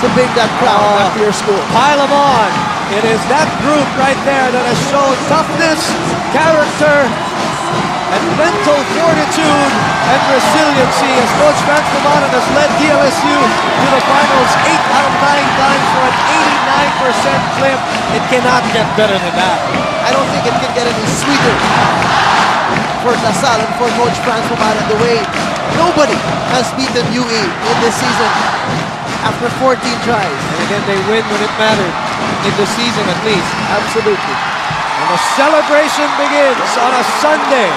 to bring that crowd back to your school. Pile them on. It is that group right there that has shown toughness, character, and mental fortitude and resiliency as Coach Franz Bumaren has led DLSU to the finals 8 out of 9 times for an 89% clip. It cannot get better than that. I don't think it can get any sweeter for LaSalle and for Coach Franz Bumaren the way nobody has beaten UE in this season after 14 tries. And again, they win when it mattered, in the season at least. Absolutely. And the celebration begins on a Sunday.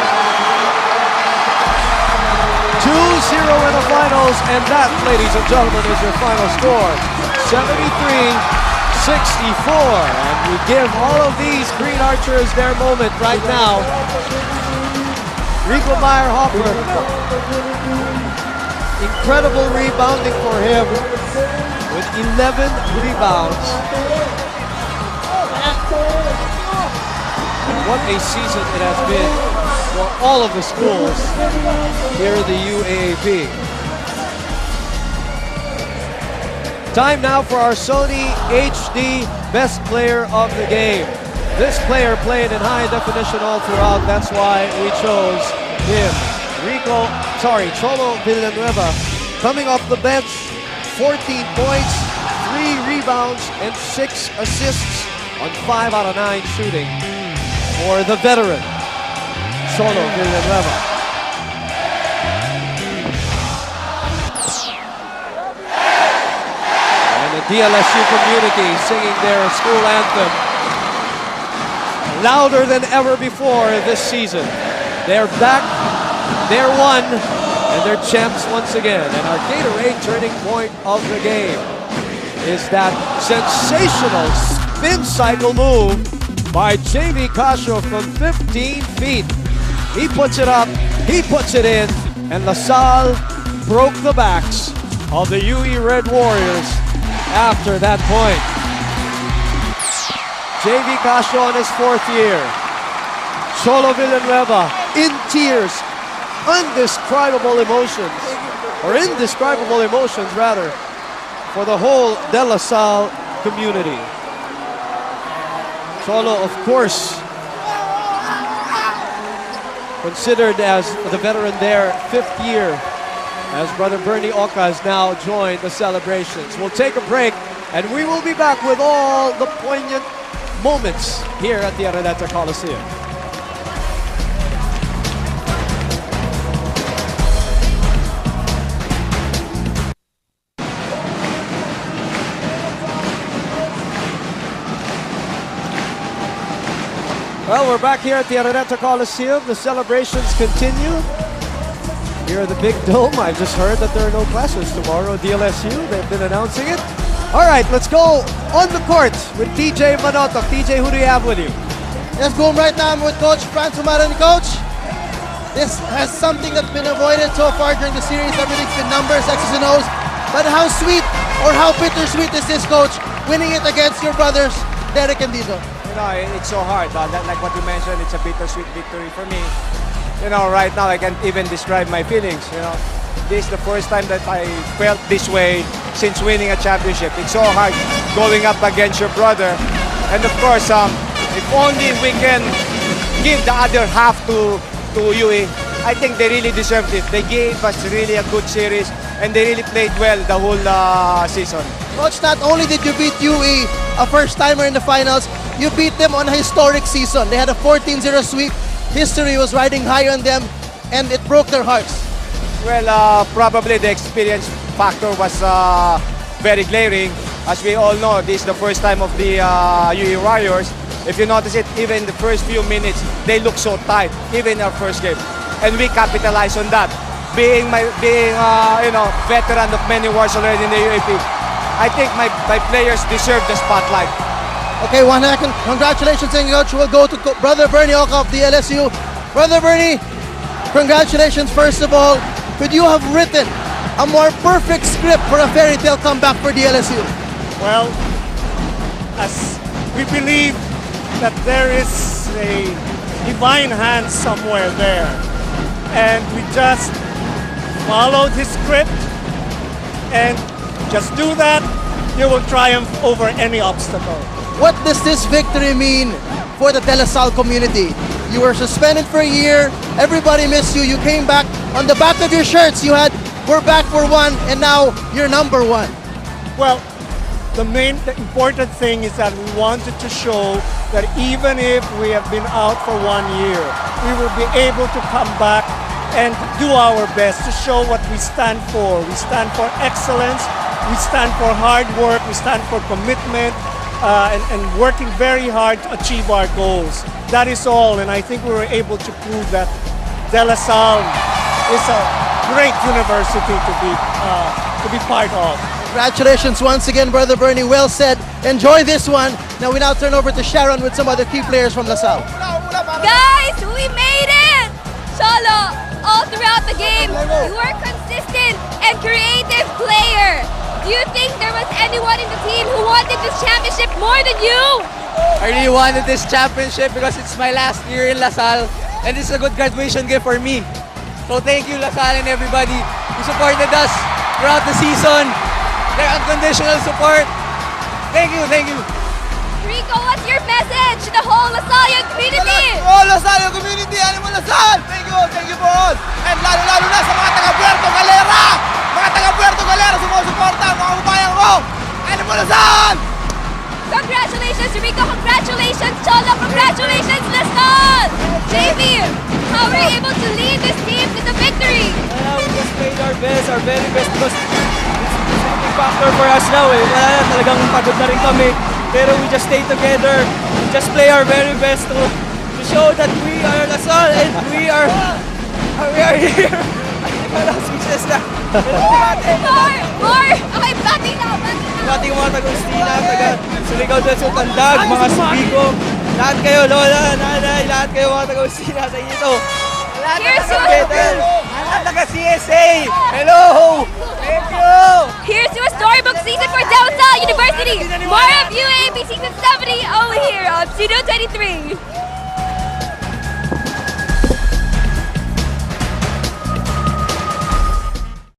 2-0 in the finals, and that, ladies and gentlemen, is your final score. 73-64. And we give all of these Green Archers their moment right now. Rico Meyerhofer, incredible rebounding for him with 11 rebounds. And what a season it has been for all of the schools here in the UAAP. Time now for our Sony HD Best Player of the Game. This player played in high definition all throughout. That's why we chose him. Cholo Villanueva, coming off the bench, 14 points, 3 rebounds, and 6 assists on 5 out of 9 shooting for the veteran, Cholo Villanueva. And the DLSU community singing their school anthem louder than ever before this season. They're back, they're won, and they're champs once again. And our Gatorade turning point of the game is that sensational spin cycle move by JV Casio from 15 feet. He puts it up, he puts it in, and LaSalle broke the backs of the UE Red Warriors after that point. JV Casio on his 4th year. Cholo Villanueva in tears, indescribable emotions rather, for the whole De La Salle community. Cholo, of course, considered as the veteran there, 5th year, as brother Bernie Oka has now joined the celebrations. We'll take a break, and we will be back with all the poignant moments here at the Araneta Coliseum. Well, we're back here at the Araneta Coliseum. The celebrations continue. Here at the Big Dome, I just heard that there are no classes tomorrow. DLSU, they've been announcing it. All right, let's go on the court with TJ Manotoc. TJ, who do you have with you? Let's go right now. I'm with Coach Franz Umaran. Coach, this has something that's been avoided so far during the series. Everything's been numbers, X's and O's. But how sweet or how bittersweet is this, Coach, winning it against your brothers, Derek and Dito? You know, it's so hard, but like what you mentioned, it's a bittersweet victory for me. You know, right now I can't even describe my feelings. You know, this is the first time that I felt this way since winning a championship. It's so hard going up against your brother, and of course, if only we can give the other half to UE, I think they really deserved it. They gave us really a good series, and they really played well the whole season. Coach, not only did you beat UE, a first-timer in the finals, you beat them on a historic season. They had a 14-0 sweep. History was riding high on them, and it broke their hearts. Well, probably the experience factor was very glaring. As we all know, this is the first time of the UE Warriors. If you notice it, even in the first few minutes, they look so tight, even in our first game. And we capitalized on that. Being veteran of many wars already in the UAAP, I think my players deserve the spotlight. Okay, one second. Congratulations, Coach. We'll go to Brother Bernie Oka of the LSU. Brother Bernie, congratulations, first of all. Could you have written a more perfect script for a fairy tale comeback for the LSU? Well, as we believe that there is a divine hand somewhere there, and we just followed his script, and just do that, you will triumph over any obstacle. What does this victory mean for the De La Salle community? You were suspended for a year, everybody missed you, you came back. On the back of your shirts, you had, "We're back for one," and now you're number one. Well, the important thing is that we wanted to show that even if we have been out for 1 year, we will be able to come back and do our best to show what we stand for. We stand for excellence, we stand for hard work, we stand for commitment, and working very hard to achieve our goals. That is all, and I think we were able to prove that De La Salle is a great university to be part of. Congratulations once again, Brother Bernie. Well said. Enjoy this one. Now we now turn over to Sharon with some other key players from LaSalle. Guys, we made it! Cholo, all throughout the game, you were consistent and creative player. Do you think there was anyone in the team who wanted this championship more than you? I really wanted this championship because it's my last year in LaSalle, and it's a good graduation gift for me. So thank you, LaSalle, and everybody who supported us throughout the season. Their unconditional support. Thank you, thank you. Rico, what's your message to the whole LaSallian community? All LaSalle community, Animo LaSalle. Thank you for all. And lalo-lalo na sa mga taga-Puerto Galera. Mga taga-Puerto Galera, sumusuporta, mga umayang ko. Animo LaSalle. Congratulations, Rico. Congratulations, Cholo. Congratulations, LaSalle. JV, how were you able to lead this team to the victory? We just played our best, our very best, because it's a big factor for us now. Wala na, talagang pagod na rin kami. Pero we just stay together. We just play our very best to show that we are LaSalle and we are here. Wala, speechless na. More! Okay, bati na. Bati mga taga-Ustina, taga-Surigao del Sur, Tandag, mga Subico, Lahat kayo, lola, nanay, lahat kayo mga taga-Usina sa inyo. Lahat Here's ng to- Betel, lahat taga-CSA. Hello! Thank you! Here's to a storybook season for Del Salle University. More of UAAP season 70 over here on Studio 23.